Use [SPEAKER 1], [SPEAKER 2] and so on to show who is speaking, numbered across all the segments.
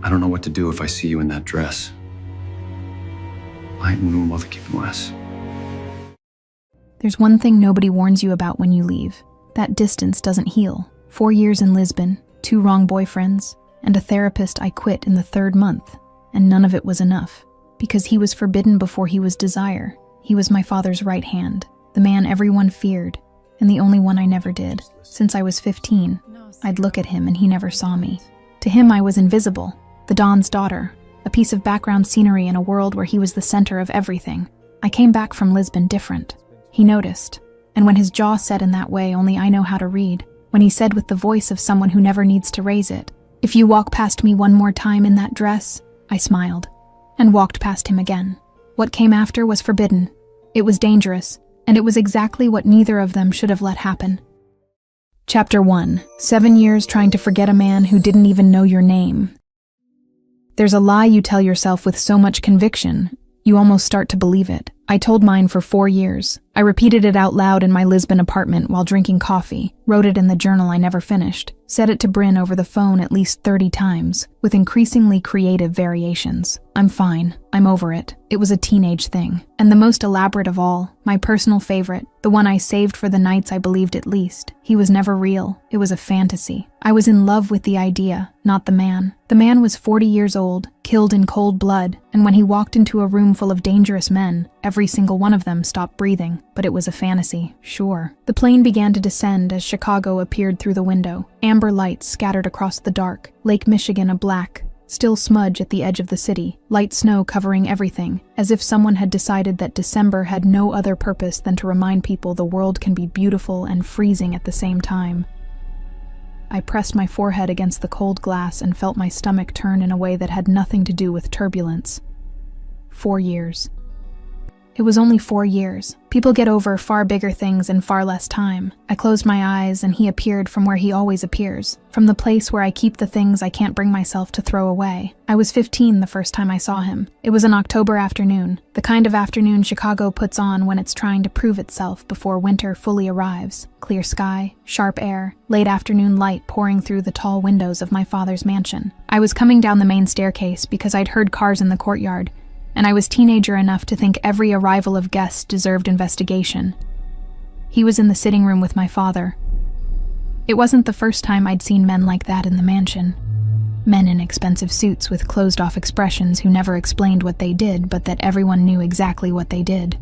[SPEAKER 1] I don't know what to do if I see you in that dress. Light and normal to keep it less.
[SPEAKER 2] There's one thing nobody warns you about when you leave. That distance doesn't heal. 4 years in Lisbon, 2 wrong boyfriends, and a therapist I quit in the 3rd month. And none of it was enough. Because he was forbidden before he was desire. He was my father's right hand, the man everyone feared, and the only one I never did. Since I was 15, I'd look at him and he never saw me. To him I was invisible, the Don's daughter, a piece of background scenery in a world where he was the center of everything. I came back from Lisbon different. He noticed, and when his jaw set in that way only I know how to read, when he said with the voice of someone who never needs to raise it, "If you walk past me one more time in that dress," I smiled, and walked past him again. What came after was forbidden. It was dangerous, and it was exactly what neither of them should have let happen. Chapter 1. 7 years trying to forget a man who didn't even know your name. There's a lie you tell yourself with so much conviction, you almost start to believe it. I told mine for 4 years. I repeated it out loud in my Lisbon apartment while drinking coffee, wrote it in the journal I never finished, said it to Bryn over the phone at least 30 times, with increasingly creative variations. I'm fine. I'm over it. It was a teenage thing. And the most elaborate of all, my personal favorite, the one I saved for the nights I believed it least. He was never real. It was a fantasy. I was in love with the idea, not the man. The man was 40 years old, killed in cold blood, and when he walked into a room full of dangerous men, every single one of them stopped breathing. But it was a fantasy, sure. The plane began to descend as Chicago appeared through the window. Amber lights scattered across the dark, Lake Michigan a black, still smudge at the edge of the city, light snow covering everything, as if someone had decided that December had no other purpose than to remind people the world can be beautiful and freezing at the same time. I pressed my forehead against the cold glass and felt my stomach turn in a way that had nothing to do with turbulence. 4 years. It was only 4 years. People get over far bigger things in far less time. I closed my eyes and he appeared from where he always appears, from the place where I keep the things I can't bring myself to throw away. I was 15 the first time I saw him. It was an October afternoon, the kind of afternoon Chicago puts on when it's trying to prove itself before winter fully arrives. Clear sky, sharp air, late afternoon light pouring through the tall windows of my father's mansion. I was coming down the main staircase because I'd heard cars in the courtyard, and I was teenager enough to think every arrival of guests deserved investigation. He was in the sitting room with my father. It wasn't the first time I'd seen men like that in the mansion. Men in expensive suits with closed-off expressions who never explained what they did, but that everyone knew exactly what they did.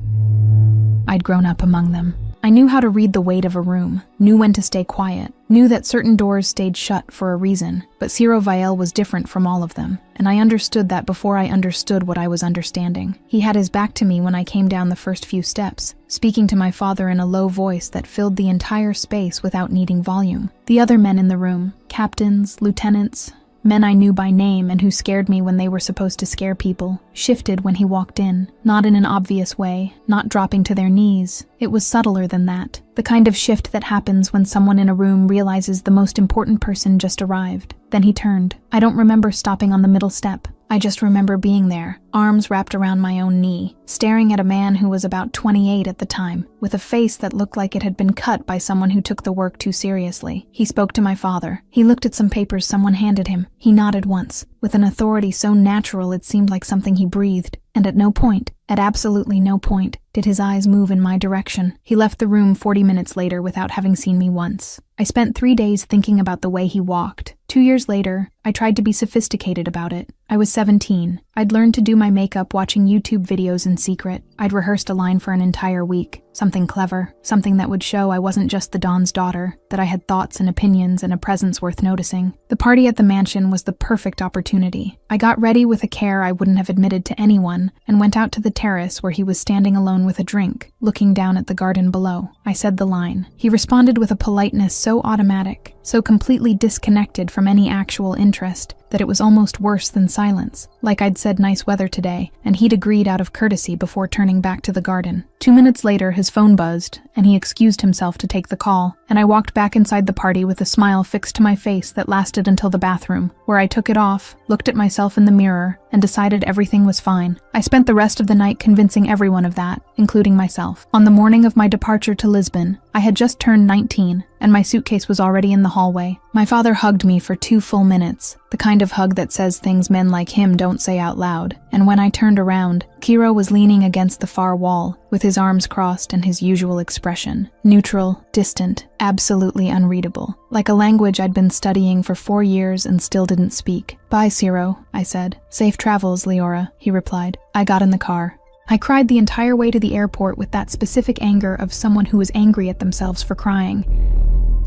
[SPEAKER 2] I'd grown up among them. I knew how to read the weight of a room, knew when to stay quiet, knew that certain doors stayed shut for a reason, but Ciro Vielle was different from all of them, and I understood that before I understood what I was understanding. He had his back to me when I came down the first few steps, speaking to my father in a low voice that filled the entire space without needing volume. The other men in the room, captains, lieutenants, men I knew by name and who scared me when they were supposed to scare people, shifted when he walked in, not in an obvious way, not dropping to their knees. It was subtler than that, the kind of shift that happens when someone in a room realizes the most important person just arrived. Then he turned. I don't remember stopping on the middle step. I just remember being there, arms wrapped around my own knee, staring at a man who was about 28 at the time, with a face that looked like it had been cut by someone who took the work too seriously. He spoke to my father. He looked at some papers someone handed him. He nodded once, with an authority so natural it seemed like something he breathed, and at no point, at absolutely no point, did his eyes move in my direction. He left the room 40 minutes later without having seen me once. I spent 3 days thinking about the way he walked. 2 years later, I tried to be sophisticated about it. I was 17. I'd learned to do my makeup watching YouTube videos in secret. I'd rehearsed a line for an entire week. Something clever. Something that would show I wasn't just the Don's daughter, that I had thoughts and opinions and a presence worth noticing. The party at the mansion was the perfect opportunity. I got ready with a care I wouldn't have admitted to anyone and went out to the terrace where he was standing alone with a drink, looking down at the garden below. I said the line. He responded with a politeness so automatic, so completely disconnected from any actual interest, that it was almost worse than silence, like I'd said nice weather today, and he'd agreed out of courtesy before turning back to the garden. 2 minutes later, his phone buzzed, and he excused himself to take the call, and I walked back inside the party with a smile fixed to my face that lasted until the bathroom, where I took it off, looked at myself in the mirror, and decided everything was fine. I spent the rest of the night convincing everyone of that, including myself. On the morning of my departure to Lisbon, I had just turned 19, and my suitcase was already in the hallway. My father hugged me for 2 full minutes, the kind of hug that says things men like him don't say out loud. And when I turned around, Kiro was leaning against the far wall, with his arms crossed and his usual expression. Neutral, distant, absolutely unreadable. Like a language I'd been studying for 4 years and still didn't speak. "Bye, Ciro," I said. "Safe travels, Leora," he replied. I got in the car. I cried the entire way to the airport with that specific anger of someone who was angry at themselves for crying.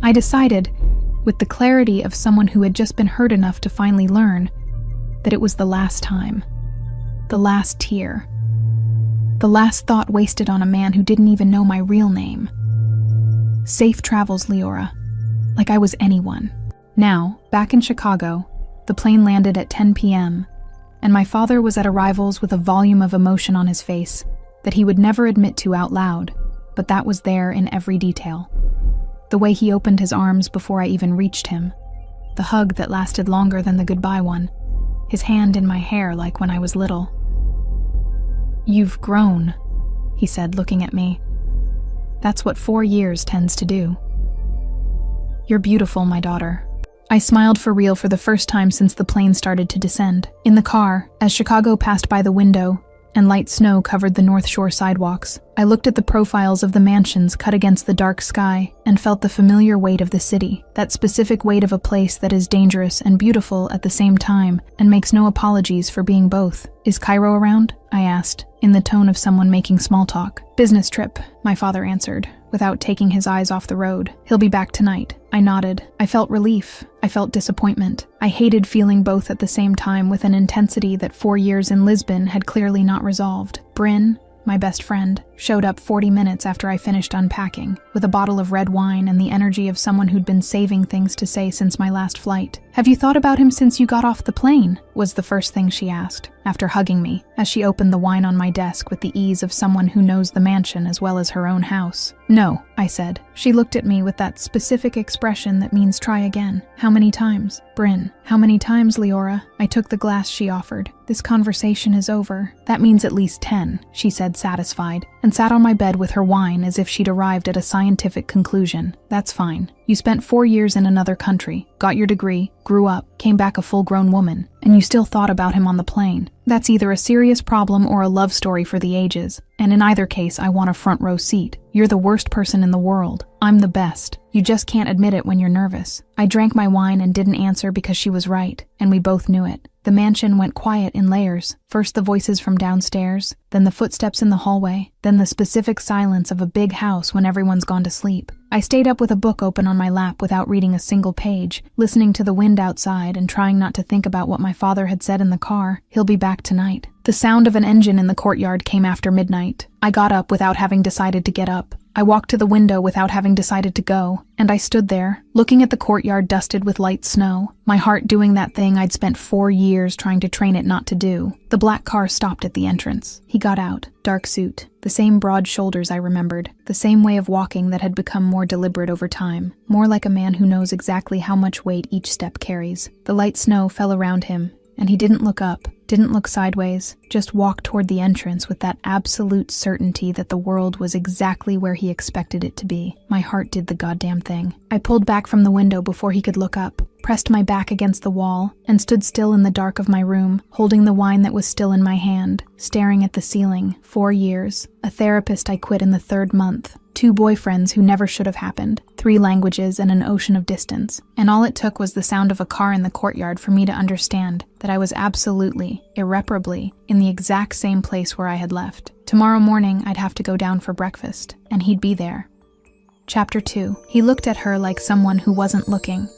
[SPEAKER 2] I decided, with the clarity of someone who had just been hurt enough to finally learn, that it was the last time. The last tear. The last thought wasted on a man who didn't even know my real name. Safe travels, Leora. Like I was anyone. Now, back in Chicago, the plane landed at 10 p.m., and my father was at arrivals with a volume of emotion on his face that he would never admit to out loud, but that was there in every detail. The way he opened his arms before I even reached him, the hug that lasted longer than the goodbye one, his hand in my hair like when I was little. "You've grown," he said, looking at me. "That's what 4 years tends to do. You're beautiful, my daughter." I smiled for real for the first time since the plane started to descend. In the car, as Chicago passed by the window and light snow covered the North Shore sidewalks, I looked at the profiles of the mansions cut against the dark sky and felt the familiar weight of the city, that specific weight of a place that is dangerous and beautiful at the same time and makes no apologies for being both. "Is Cairo around?" I asked, in the tone of someone making small talk. "Business trip," my father answered, without taking his eyes off the road. "He'll be back tonight." I nodded. I felt relief. I felt disappointment. I hated feeling both at the same time with an intensity that 4 years in Lisbon had clearly not resolved. Bryn, my best friend, showed up 40 minutes after I finished unpacking, with a bottle of red wine and the energy of someone who'd been saving things to say since my last flight. "Have you thought about him since you got off the plane?" was the first thing she asked, after hugging me, as she opened the wine on my desk with the ease of someone who knows the mansion as well as her own house. "No," I said. She looked at me with that specific expression that means try again. "How many times?" "Bryn." "How many times, Leora?" I took the glass she offered. "This conversation is over." "That means at least 10, she said, satisfied, and sat on my bed with her wine as if she'd arrived at a scientific conclusion. "That's fine. You spent 4 years in another country, got your degree, grew up, came back a full-grown woman, and you still thought about him on the plane. That's either a serious problem or a love story for the ages, and in either case I want a front-row seat. You're the worst person in the world. I'm the best. You just can't admit it when you're nervous." I drank my wine and didn't answer because she was right, and we both knew it. The mansion went quiet in layers. First the voices from downstairs, then the footsteps in the hallway, then the specific silence of a big house when everyone's gone to sleep. I stayed up with a book open on my lap without reading a single page, listening to the wind outside and trying not to think about what my father had said in the car. "He'll be back tonight." The sound of an engine in the courtyard came after midnight. I got up without having decided to get up. I walked to the window without having decided to go, and I stood there, looking at the courtyard dusted with light snow, my heart doing that thing I'd spent 4 years trying to train it not to do. The black car stopped at the entrance. He got out, dark suit, the same broad shoulders I remembered, the same way of walking that had become more deliberate over time, more like a man who knows exactly how much weight each step carries. The light snow fell around him, and he didn't look up, didn't look sideways, just walked toward the entrance with that absolute certainty that the world was exactly where he expected it to be. My heart did the goddamn thing. I pulled back from the window before he could look up, pressed my back against the wall, and stood still in the dark of my room, holding the wine that was still in my hand, staring at the ceiling. 4 years. A therapist I quit in the 3rd month. 2 boyfriends who never should have happened. 3 languages and an ocean of distance. And all it took was the sound of a car in the courtyard for me to understand that I was absolutely, irreparably, in the exact same place where I had left. Tomorrow morning, I'd have to go down for breakfast, and he'd be there. Chapter 2. He looked at her like someone who wasn't looking.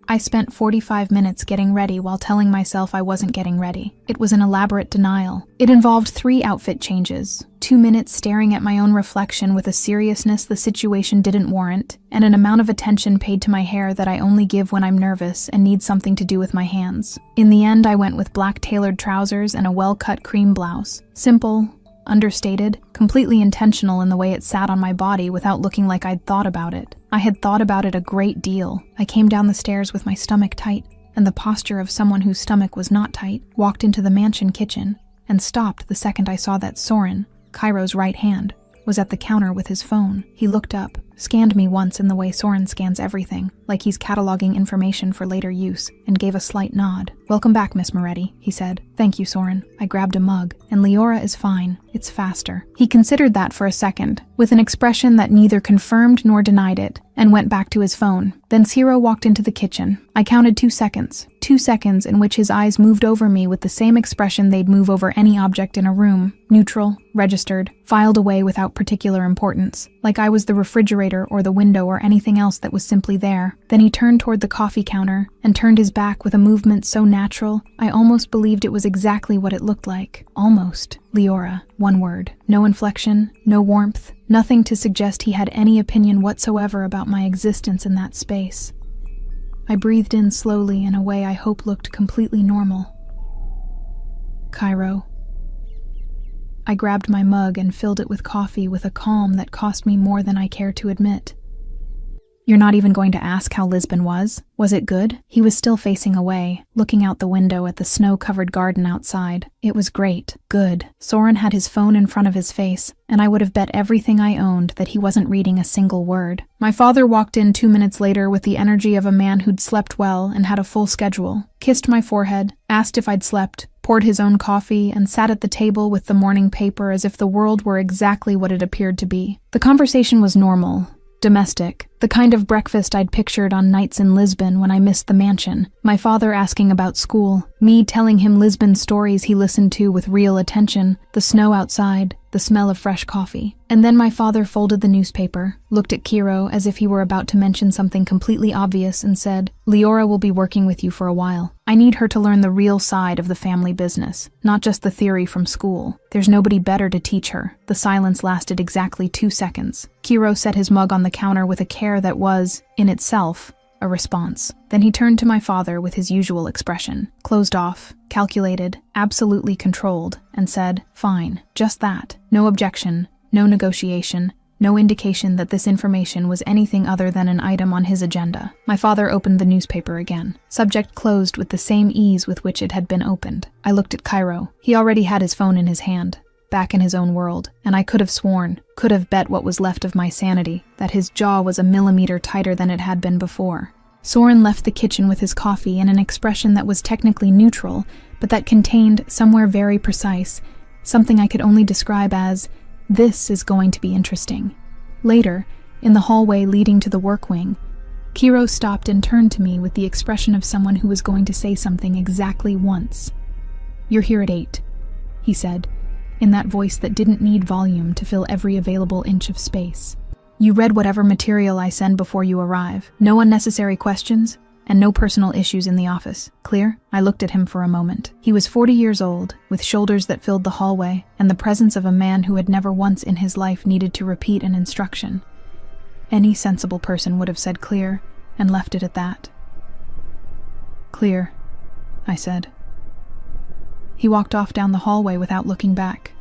[SPEAKER 2] I spent 45 minutes getting ready while telling myself I wasn't getting ready. It was an elaborate denial. It involved 3 outfit changes, 2 minutes staring at my own reflection with a seriousness the situation didn't warrant, and an amount of attention paid to my hair that I only give when I'm nervous and need something to do with my hands. In the end, I went with black tailored trousers and a well-cut cream blouse. Simple, understated, completely intentional in the way it sat on my body without looking like I'd thought about it. I had thought about it a great deal. I came down the stairs with my stomach tight, and the posture of someone whose stomach was not tight, walked into the mansion kitchen, and stopped the second I saw that Soren, Cairo's right hand, was at the counter with his phone. He looked up, scanned me once in the way Soren scans everything, like he's cataloging information for later use, and gave a slight nod. "Welcome back, Miss Moretti," he said. "Thank you, Soren." I grabbed a mug. "And Leora is fine. It's faster." He considered that for a second, with an expression that neither confirmed nor denied it, and went back to his phone. Then Ciro walked into the kitchen. I counted 2 seconds. 2 seconds in which his eyes moved over me with the same expression they'd move over any object in a room. Neutral, registered, filed away without particular importance, like I was the refrigerator or the window or anything else that was simply there. Then he turned toward the coffee counter and turned his back with a movement so natural, I almost believed it was exactly what it looked like. Almost. Leora. One word. No inflection, no warmth, nothing to suggest he had any opinion whatsoever about my existence in that space. I breathed in slowly in a way I hope looked completely normal. Cairo. I grabbed my mug and filled it with coffee with a calm that cost me more than I care to admit. "You're not even going to ask how Lisbon was? Was it good?" He was still facing away, looking out the window at the snow-covered garden outside. "It was great. Good." Soren had his phone in front of his face, and I would have bet everything I owned that he wasn't reading a single word. My father walked in 2 minutes later with the energy of a man who'd slept well and had a full schedule, kissed my forehead, asked if I'd slept, poured his own coffee, and sat at the table with the morning paper as if the world were exactly what it appeared to be. The conversation was normal, domestic, the kind of breakfast I'd pictured on nights in Lisbon when I missed the mansion. My father asking about school, me telling him Lisbon stories he listened to with real attention, the snow outside, the smell of fresh coffee. And then my father folded the newspaper, looked at Kiro as if he were about to mention something completely obvious, and said, "Leora will be working with you for a while. I need her to learn the real side of the family business, not just the theory from school. There's nobody better to teach her." The silence lasted exactly 2 seconds. Kiro set his mug on the counter with a care that was, in itself, a response. Then he turned to my father with his usual expression, closed off, calculated, absolutely controlled, and said, "Fine, just that. No objection, no negotiation, no indication that this information was anything other than an item on his agenda." My father opened the newspaper again. Subject closed with the same ease with which it had been opened. I looked at Cairo. He already had his phone in his hand, back in his own world, and I could have sworn, could have bet what was left of my sanity, that his jaw was a millimeter tighter than it had been before. Soren left the kitchen with his coffee in an expression that was technically neutral, but that contained, somewhere very precise, something I could only describe as, "This is going to be interesting." Later, in the hallway leading to the work wing, Kiro stopped and turned to me with the expression of someone who was going to say something exactly once. "You're here at 8, he said, in that voice that didn't need volume to fill every available inch of space. "You read whatever material I send before you arrive. No unnecessary questions, and no personal issues in the office. Clear?" I looked at him for a moment. He was 40 years old, with shoulders that filled the hallway, and the presence of a man who had never once in his life needed to repeat an instruction. Any sensible person would have said clear, and left it at that. "Clear," I said. He walked off down the hallway without looking back.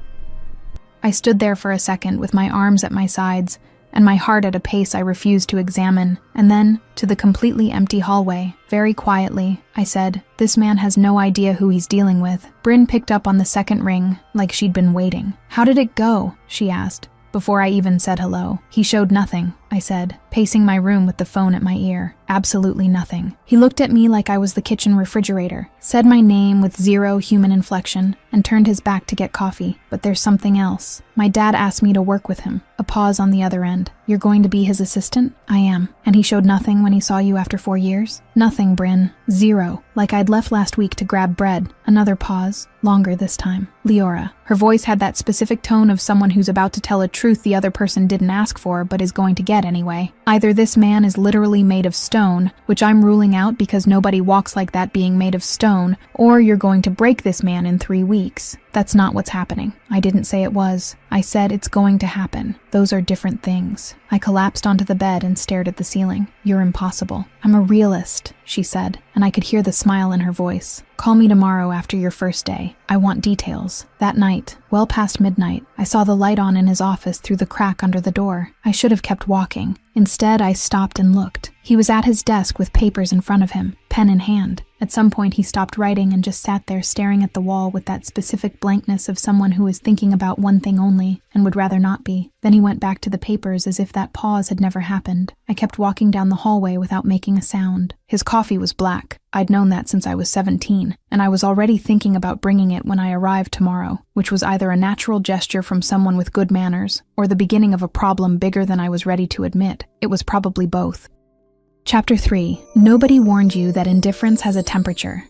[SPEAKER 2] I stood there for a second with my arms at my sides, and my heart at a pace I refused to examine, and then, to the completely empty hallway, very quietly, I said, "This man has no idea who he's dealing with." Bryn picked up on the second ring, like she'd been waiting. "How did it go?" she asked, before I even said hello. "He showed nothing," I said, pacing my room with the phone at my ear. "Absolutely nothing." He looked at me like I was the kitchen refrigerator, said my name with zero human inflection, and turned his back to get coffee. "But there's something else. My dad asked me to work with him." A pause on the other end. "You're going to be his assistant?" "I am." "And he showed nothing when he saw you after 4 years?" "Nothing, Bryn. Zero. Like I'd left last week to grab bread." Another pause. Longer this time. "Leora." Her voice had that specific tone of someone who's about to tell a truth the other person didn't ask for but is going to get anyway. Either this man is literally made of stone, which I'm ruling out because nobody walks like that being made of stone, or you're going to break this man in 3 weeks. That's not what's happening. I didn't say it was. I said it's going to happen. Those are different things. I collapsed onto the bed and stared at the ceiling. "You're impossible." "I'm a realist," she said, and I could hear the smile in her voice. "Call me tomorrow after your first day. I want details." That night, well past midnight, I saw the light on in his office through the crack under the door. I should have kept walking. Instead, I stopped and looked. He was at his desk with papers in front of him, pen in hand. At some point, he stopped writing and just sat there staring at the wall with that specific blankness of someone who is thinking about one thing only and would rather not be. Then he went back to the papers as if that pause had never happened. I kept walking down the hallway without making a sound. His coffee was black. I'd known that since I was 17, and I was already thinking about bringing it when I arrived tomorrow, which was either a natural gesture from someone with good manners or the beginning of a problem bigger than I was ready to admit. It was probably both. Chapter 3. Nobody warned you that indifference has a temperature.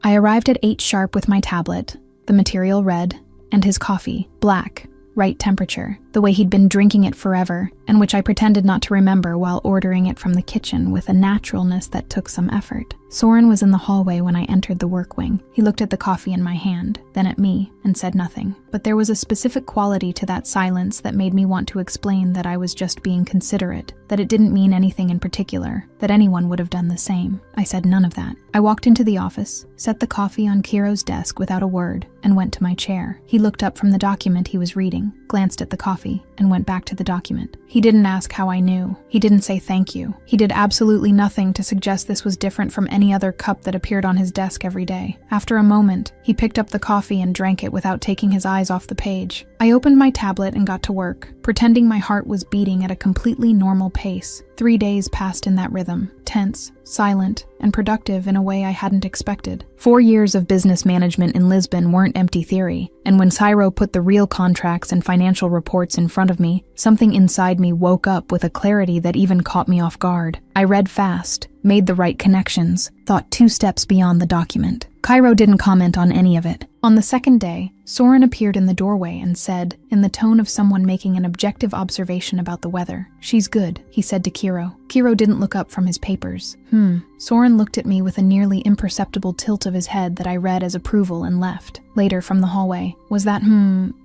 [SPEAKER 2] I arrived at 8 sharp with my tablet, the material red, and his coffee, black, right temperature, the way he'd been drinking it forever, and which I pretended not to remember while ordering it from the kitchen with a naturalness that took some effort. Soren was in the hallway when I entered the work wing. He looked at the coffee in my hand, then at me, and said nothing. But there was a specific quality to that silence that made me want to explain that I was just being considerate, that it didn't mean anything in particular, that anyone would have done the same. I said none of that. I walked into the office, set the coffee on Kiro's desk without a word, and went to my chair. He looked up from the document he was reading, glanced at the coffee, and went back to the document. He didn't ask how I knew. He didn't say thank you. He did absolutely nothing to suggest this was different from any other cup that appeared on his desk every day. After a moment, he picked up the coffee and drank it without taking his eyes off the page. I opened my tablet and got to work, pretending my heart was beating at a completely normal pace. 3 days passed in that rhythm, tense, silent, and productive in a way I hadn't expected. 4 years of business management in Lisbon weren't empty theory, and when Cyro put the real contracts and financial reports in front of me, something inside me woke up with a clarity that even caught me off guard. I read fast, made the right connections, thought 2 steps beyond the document. Cairo didn't comment on any of it. On the second day, Soren appeared in the doorway and said, in the tone of someone making an objective observation about the weather, "She's good," he said to Kiro. Kiro didn't look up from his papers. Soren looked at me with a nearly imperceptible tilt of his head that I read as approval and left. Later from the hallway, was that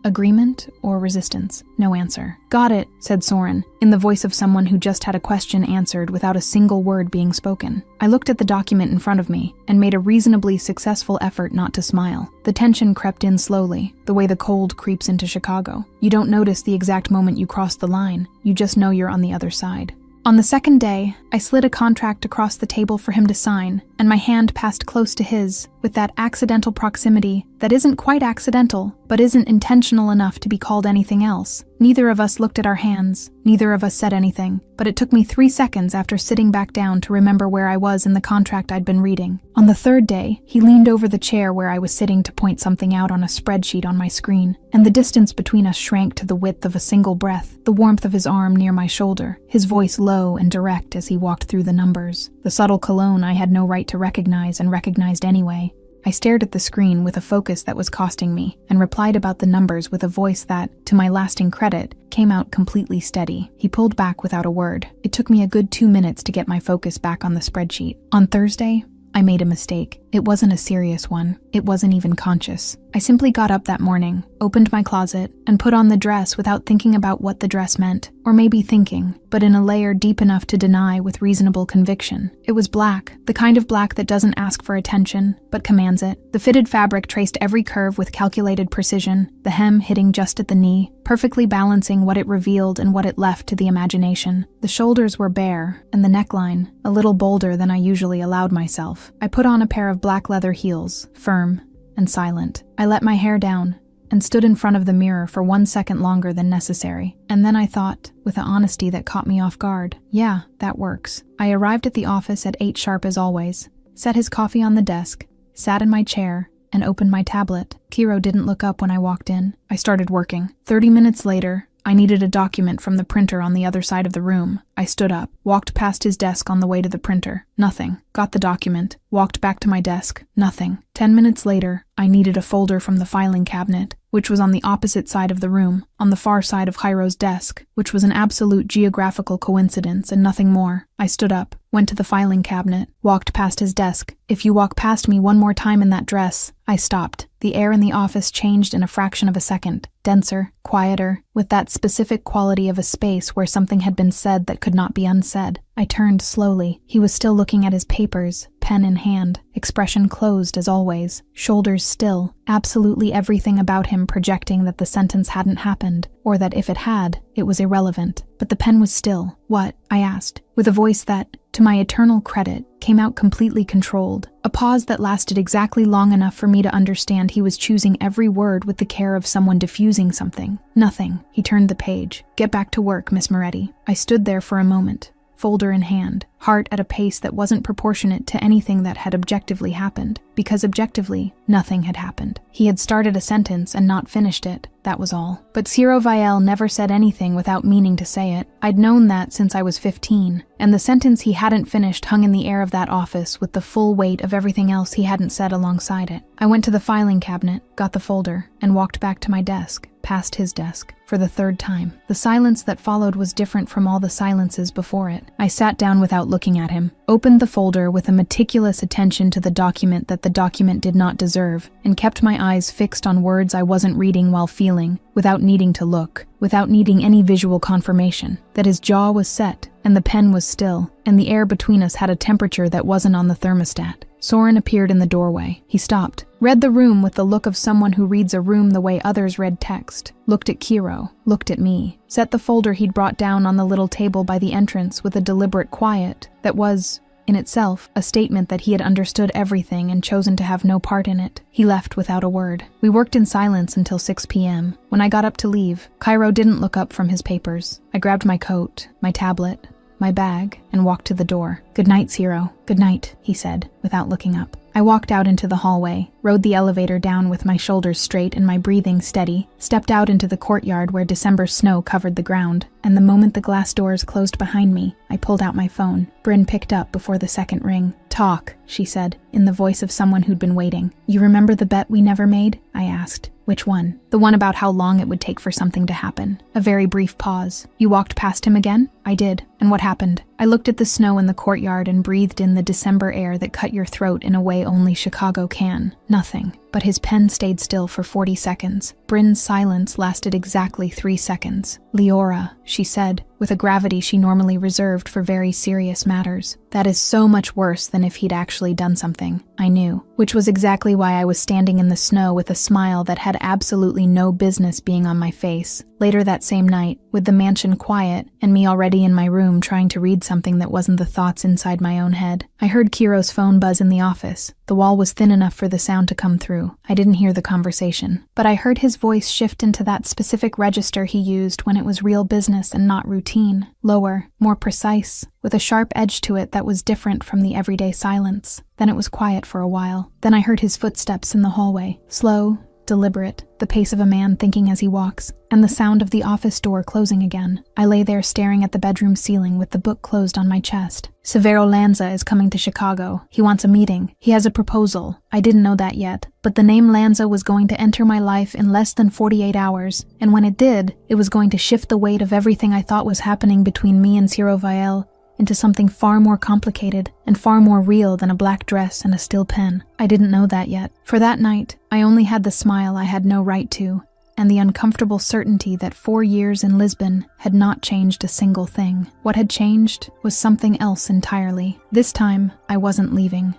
[SPEAKER 2] agreement or resistance? No answer. "Got it," said Soren, in the voice of someone who just had a question answered without a single word being spoken. I looked at the document in front of me and made a reasonably successful effort not to smile. The tension crept in slowly, the way the cold creeps into Chicago. You don't notice the exact moment you cross the line, you just know you're on the other side. On the second day, I slid a contract across the table for him to sign, and my hand passed close to his, with that accidental proximity that isn't quite accidental, but isn't intentional enough to be called anything else. Neither of us looked at our hands, neither of us said anything, but it took me 3 seconds after sitting back down to remember where I was in the contract I'd been reading. On the third day, he leaned over the chair where I was sitting to point something out on a spreadsheet on my screen, and the distance between us shrank to the width of a single breath, the warmth of his arm near my shoulder, his voice low and direct as he walked through the numbers. The subtle cologne I had no right to recognize and recognized anyway. I stared at the screen with a focus that was costing me, and replied about the numbers with a voice that, to my lasting credit, came out completely steady. He pulled back without a word. It took me a good 2 minutes to get my focus back on the spreadsheet. On Thursday, I made a mistake. It wasn't a serious one. It wasn't even conscious. I simply got up that morning, opened my closet, and put on the dress without thinking about what the dress meant, or maybe thinking, but in a layer deep enough to deny with reasonable conviction. It was black, the kind of black that doesn't ask for attention, but commands it. The fitted fabric traced every curve with calculated precision, the hem hitting just at the knee, perfectly balancing what it revealed and what it left to the imagination. The shoulders were bare, and the neckline, a little bolder than I usually allowed myself. I put on a pair of black leather heels, firm and silent. I let my hair down and stood in front of the mirror for 1 second longer than necessary. And then I thought, with an honesty that caught me off guard, yeah, that works. I arrived at the office at 8 sharp as always, set his coffee on the desk, sat in my chair, and opened my tablet. Kiro didn't look up when I walked in. I started working. 30 minutes later, I needed a document from the printer on the other side of the room. I stood up, walked past his desk on the way to the printer. Nothing. Got the document. Walked back to my desk. Nothing. 10 minutes later, I needed a folder from the filing cabinet, which was on the opposite side of the room, on the far side of Jairo's desk, which was an absolute geographical coincidence and nothing more. I stood up, went to the filing cabinet, walked past his desk. If you walk past me one more time in that dress, I stopped. The air in the office changed in a fraction of a second. Denser, quieter, with that specific quality of a space where something had been said that could not be unsaid. I turned slowly. He was still looking at his papers, pen in hand, expression closed as always, shoulders still, absolutely everything about him projecting that the sentence hadn't happened, or that if it had, it was irrelevant. But the pen was still. "What?" I asked, with a voice that, to my eternal credit, came out completely controlled. A pause that lasted exactly long enough for me to understand he was choosing every word with the care of someone diffusing something. Nothing. He turned the page. Get back to work, Miss Moretti. I stood there for a moment, folder in hand, heart at a pace that wasn't proportionate to anything that had objectively happened, because objectively, nothing had happened. He had started a sentence and not finished it, that was all. But Ciro Vielle never said anything without meaning to say it. I'd known that since I was 15, and the sentence he hadn't finished hung in the air of that office with the full weight of everything else he hadn't said alongside it. I went to the filing cabinet, got the folder, and walked back to my desk, past his desk, for the third time. The silence that followed was different from all the silences before it. I sat down without looking at him, opened the folder with a meticulous attention to the document that the document did not deserve, and kept my eyes fixed on words I wasn't reading while feeling, without needing to look, without needing any visual confirmation, that his jaw was set, and the pen was still, and the air between us had a temperature that wasn't on the thermostat. Soren appeared in the doorway. He stopped, read the room with the look of someone who reads a room the way others read text, looked at Kiro, looked at me, set the folder he'd brought down on the little table by the entrance with a deliberate quiet that was, in itself, a statement that he had understood everything and chosen to have no part in it. He left without a word. We worked in silence until 6 p.m. When I got up to leave, Cairo didn't look up from his papers. I grabbed my coat, my tablet, my bag, and walked to the door. "Good night, Ciro." "Good night," he said, without looking up. I walked out into the hallway, rode the elevator down with my shoulders straight and my breathing steady, stepped out into the courtyard where December snow covered the ground, and the moment the glass doors closed behind me, I pulled out my phone. Bryn picked up before the second ring. "Talk," she said, in the voice of someone who'd been waiting. "You remember the bet we never made?" I asked. "Which one?" "The one about how long it would take for something to happen." A very brief pause. "You walked past him again?" "I did." "And what happened?" I looked at the snow in the courtyard and breathed in the December air that cut your throat in a way only Chicago can. Nothing. But his pen stayed still for 40 seconds. Bryn's silence lasted exactly 3 seconds. "Leora," she said, with a gravity she normally reserved for very serious matters. "That is so much worse than if he'd actually done something." I knew, which was exactly why I was standing in the snow with a smile that had absolutely no business being on my face. Later that same night, with the mansion quiet and me already in my room trying to read something that wasn't the thoughts inside my own head, I heard Kiro's phone buzz in the office. The wall was thin enough for the sound to come through. I didn't hear the conversation, but I heard his voice shift into that specific register he used when it was real business and not routine. Lower, more precise, with a sharp edge to it that was different from the everyday silence. Then it was quiet for a while. Then I heard his footsteps in the hallway, slow, deliberate, the pace of a man thinking as he walks, and the sound of the office door closing again. I lay there staring at the bedroom ceiling with the book closed on my chest. Severo Lanza is coming to Chicago. He wants a meeting. He has a proposal. I didn't know that yet, but the name Lanza was going to enter my life in less than 48 hours, and when it did, it was going to shift the weight of everything I thought was happening between me and Ciro Vielle into something far more complicated and far more real than a black dress and a still pen. I didn't know that yet. For that night, I only had the smile I had no right to, and the uncomfortable certainty that 4 years in Lisbon had not changed a single thing. What had changed was something else entirely. This time, I wasn't leaving.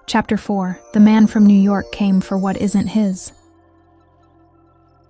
[SPEAKER 2] Chapter 4. The man from New York came for what isn't his.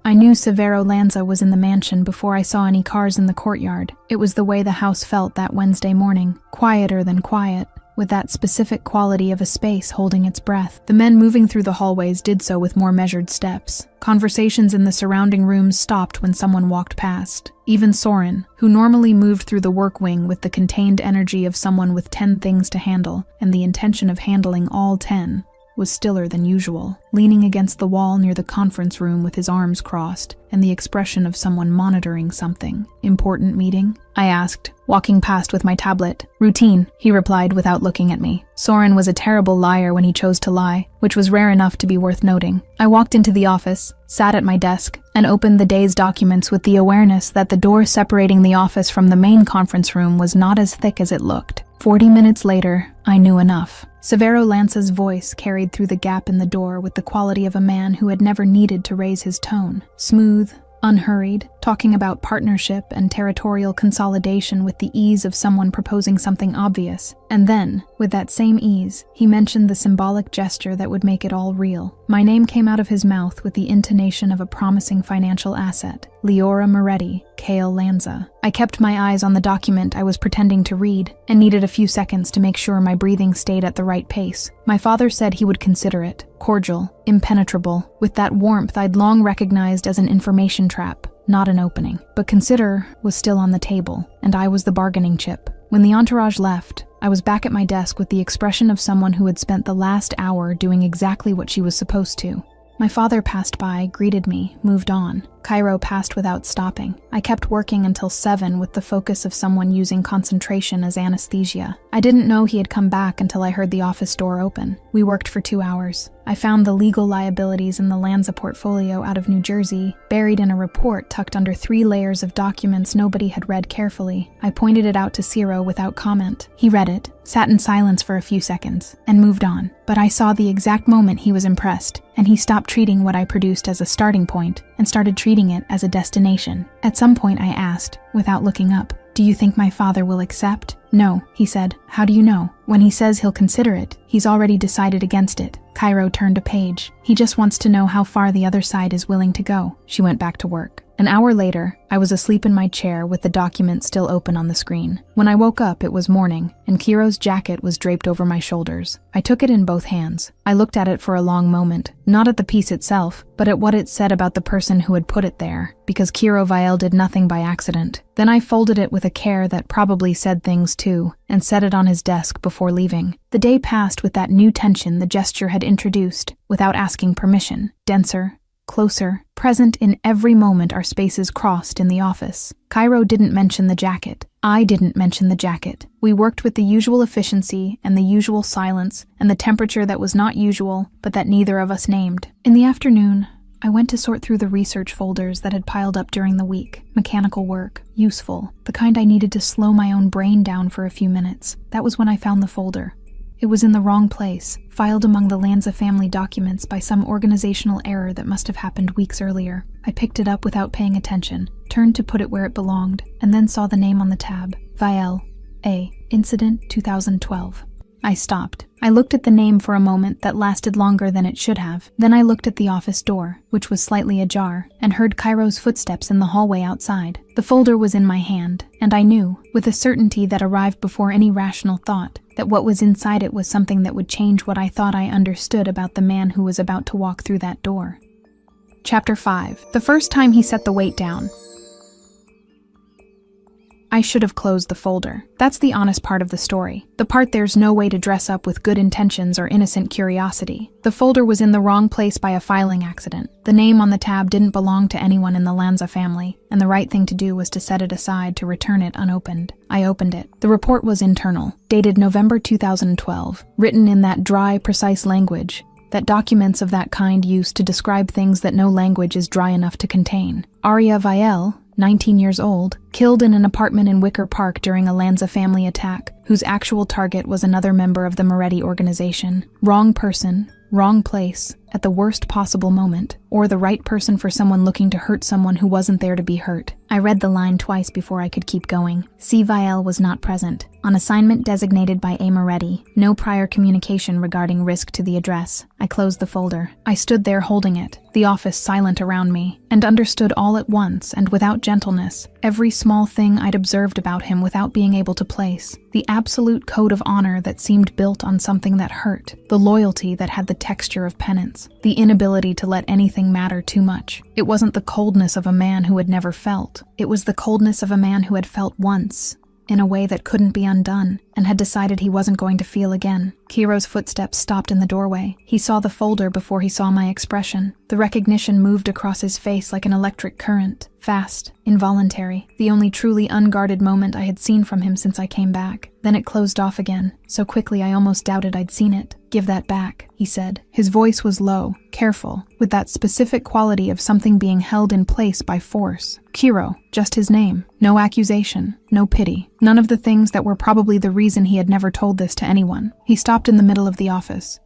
[SPEAKER 2] I knew Severo Lanza was in the mansion before I saw any cars in the courtyard. It was the way the house felt that Wednesday morning, quieter than quiet, with that specific quality of a space holding its breath. The men moving through the hallways did so with more measured steps. Conversations in the surrounding rooms stopped when someone walked past. Even Soren, who normally moved through the work wing with the contained energy of someone with 10 things to handle and the intention of handling all 10, was stiller than usual, leaning against the wall near the conference room with his arms crossed and the expression of someone monitoring something. "Important meeting?" I asked, walking past with my tablet. "Routine," he replied without looking at me. Soren was a terrible liar when he chose to lie, which was rare enough to be worth noting. I walked into the office, sat at my desk, and opened the day's documents with the awareness that the door separating the office from the main conference room was not as thick as it looked. 40 minutes later, I knew enough. Severo Lanza's voice carried through the gap in the door with the quality of a man who had never needed to raise his tone. Smooth, unhurried, talking about partnership and territorial consolidation with the ease of someone proposing something obvious. And then, with that same ease, he mentioned the symbolic gesture that would make it all real. My name came out of his mouth with the intonation of a promising financial asset. Leora Moretti, Kale Lanza. I kept my eyes on the document I was pretending to read and needed a few seconds to make sure my breathing stayed at the right pace. My father said he would consider it. Cordial, impenetrable, with that warmth I'd long recognized as an information trap, not an opening. But consider was still on the table, and I was the bargaining chip. When the entourage left, I was back at my desk with the expression of someone who had spent the last hour doing exactly what she was supposed to. My father passed by, greeted me, moved on. Cairo passed without stopping. I kept working until 7 with the focus of someone using concentration as anesthesia. I didn't know he had come back until I heard the office door open. We worked for 2 hours. I found the legal liabilities in the Lanza portfolio out of New Jersey, buried in a report tucked under 3 layers of documents nobody had read carefully. I pointed it out to Ciro without comment. He read it, sat in silence for a few seconds, and moved on. But I saw the exact moment he was impressed, and he stopped treating what I produced as a starting point and started treating it as a destination. At some point I asked, without looking up, "Do you think my father will accept?" "No," he said. "How do you know?" "When he says he'll consider it, he's already decided against it." Cairo turned a page. "He just wants to know how far the other side is willing to go." She went back to work. An hour later, I was asleep in my chair with the document still open on the screen. When I woke up, it was morning, and Kiro's jacket was draped over my shoulders. I took it in both hands. I looked at it for a long moment, not at the piece itself, but at what it said about the person who had put it there, because Kiro Vielle did nothing by accident. Then I folded it with a care that probably said things too, and set it on his desk before leaving. The day passed with that new tension the gesture had introduced, without asking permission. Denser, closer, present in every moment our spaces crossed in the office. Cairo didn't mention the jacket. I didn't mention the jacket. We worked with the usual efficiency and the usual silence and the temperature that was not usual, but that neither of us named. In the afternoon, I went to sort through the research folders that had piled up during the week. Mechanical work, useful, the kind I needed to slow my own brain down for a few minutes. That was when I found the folder. It was in the wrong place, filed among the Lanza family documents by some organizational error that must have happened weeks earlier. I picked it up without paying attention, turned to put it where it belonged, and then saw the name on the tab. Vielle, A. Incident 2012. I stopped. I looked at the name for a moment that lasted longer than it should have. Then I looked at the office door, which was slightly ajar, and heard Cairo's footsteps in the hallway outside. The folder was in my hand, and I knew, with a certainty that arrived before any rational thought, that what was inside it was something that would change what I thought I understood about the man who was about to walk through that door. Chapter 5. The first time he set the weight down. I should have closed the folder. That's the honest part of the story. The part there's no way to dress up with good intentions or innocent curiosity. The folder was in the wrong place by a filing accident. The name on the tab didn't belong to anyone in the Lanza family, and the right thing to do was to set it aside to return it unopened. I opened it. The report was internal, dated November 2012, written in that dry, precise language that documents of that kind use to describe things that no language is dry enough to contain. Aria Vielle, 19 years old, killed in an apartment in Wicker Park during a Lanza family attack, whose actual target was another member of the Moretti organization. Wrong person, wrong place, at the worst possible moment, or the right person for someone looking to hurt someone who wasn't there to be hurt. I read the line twice before I could keep going. C. Vielle was not present. On assignment designated by A. Moretti. No prior communication regarding risk to the address. I closed the folder. I stood there holding it, the office silent around me, and understood all at once and without gentleness every small thing I'd observed about him without being able to place. The absolute code of honor that seemed built on something that hurt. The loyalty that had the texture of penance. The inability to let anything matter too much. It wasn't the coldness of a man who had never felt. It was the coldness of a man who had felt once, in a way that couldn't be undone, and had decided he wasn't going to feel again. Kiro's footsteps stopped in the doorway. He saw the folder before he saw my expression. The recognition moved across his face like an electric current. Fast, involuntary, the only truly unguarded moment I had seen from him since I came back. Then it closed off again, so quickly I almost doubted I'd seen it. "Give that back," he said. His voice was low, careful, with that specific quality of something being held in place by force. Kiro, just his name. No accusation, no pity. None of the things that were probably the reason he had never told this to anyone. He stopped in the middle of the office,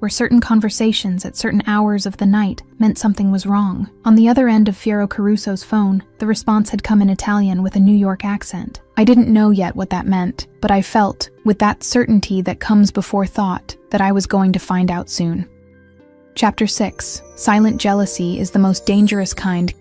[SPEAKER 2] where certain conversations at certain hours of the night meant something was wrong. On the other end of Fiero Caruso's phone, the response had come in Italian with a New York accent. I didn't know yet what that meant, but I felt, with that certainty that comes before thought, that I was going to find out soon. Chapter 6. Silent jealousy is the most dangerous kind.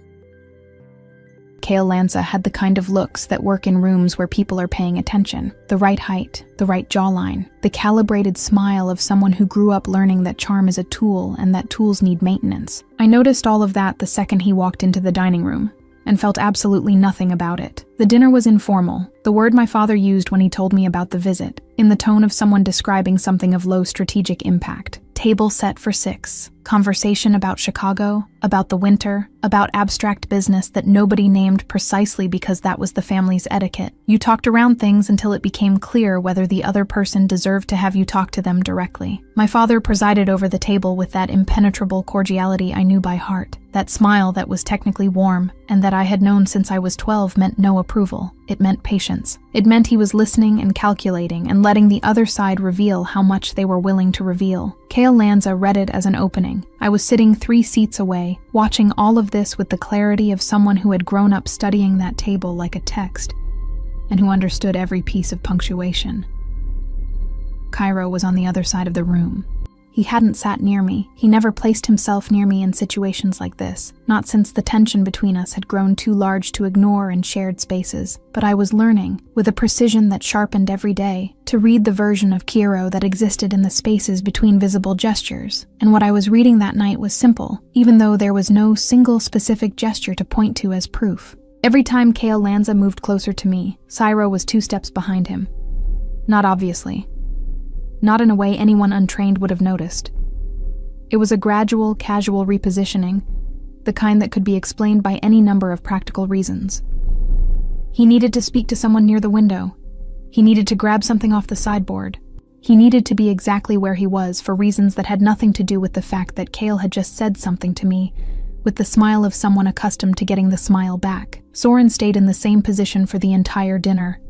[SPEAKER 2] Kale Lanza had the kind of looks that work in rooms where people are paying attention. The right height, the right jawline, the calibrated smile of someone who grew up learning that charm is a tool and that tools need maintenance. I noticed all of that the second he walked into the dining room, and felt absolutely nothing about it. The dinner was informal, the word my father used when he told me about the visit, in the tone of someone describing something of low strategic impact. Table set for 6. Conversation about Chicago, about the winter, about abstract business that nobody named precisely because that was the family's etiquette. You talked around things until it became clear whether the other person deserved to have you talk to them directly. My father presided over the table with that impenetrable cordiality I knew by heart. That smile that was technically warm, and that I had known since I was 12 meant no approval. It meant patience. It meant he was listening and calculating and letting the other side reveal how much they were willing to reveal. Kale Lanza read it as an opening. I was sitting 3 seats away, watching all of this with the clarity of someone who had grown up studying that table like a text, and who understood every piece of punctuation. Cairo was on the other side of the room. He hadn't sat near me. He never placed himself near me in situations like this, not since the tension between us had grown too large to ignore in shared spaces. But I was learning, with a precision that sharpened every day, to read the version of Cairo that existed in the spaces between visible gestures. And what I was reading that night was simple, even though there was no single specific gesture to point to as proof. Every time Kale Lanza moved closer to me, Cairo was 2 steps behind him. Not obviously. Not in a way anyone untrained would have noticed. It was a gradual, casual repositioning, the kind that could be explained by any number of practical reasons. He needed to speak to someone near the window. He needed to grab something off the sideboard. He needed to be exactly where he was for reasons that had nothing to do with the fact that Kale had just said something to me, with the smile of someone accustomed to getting the smile back. Soren stayed in the same position for the entire dinner,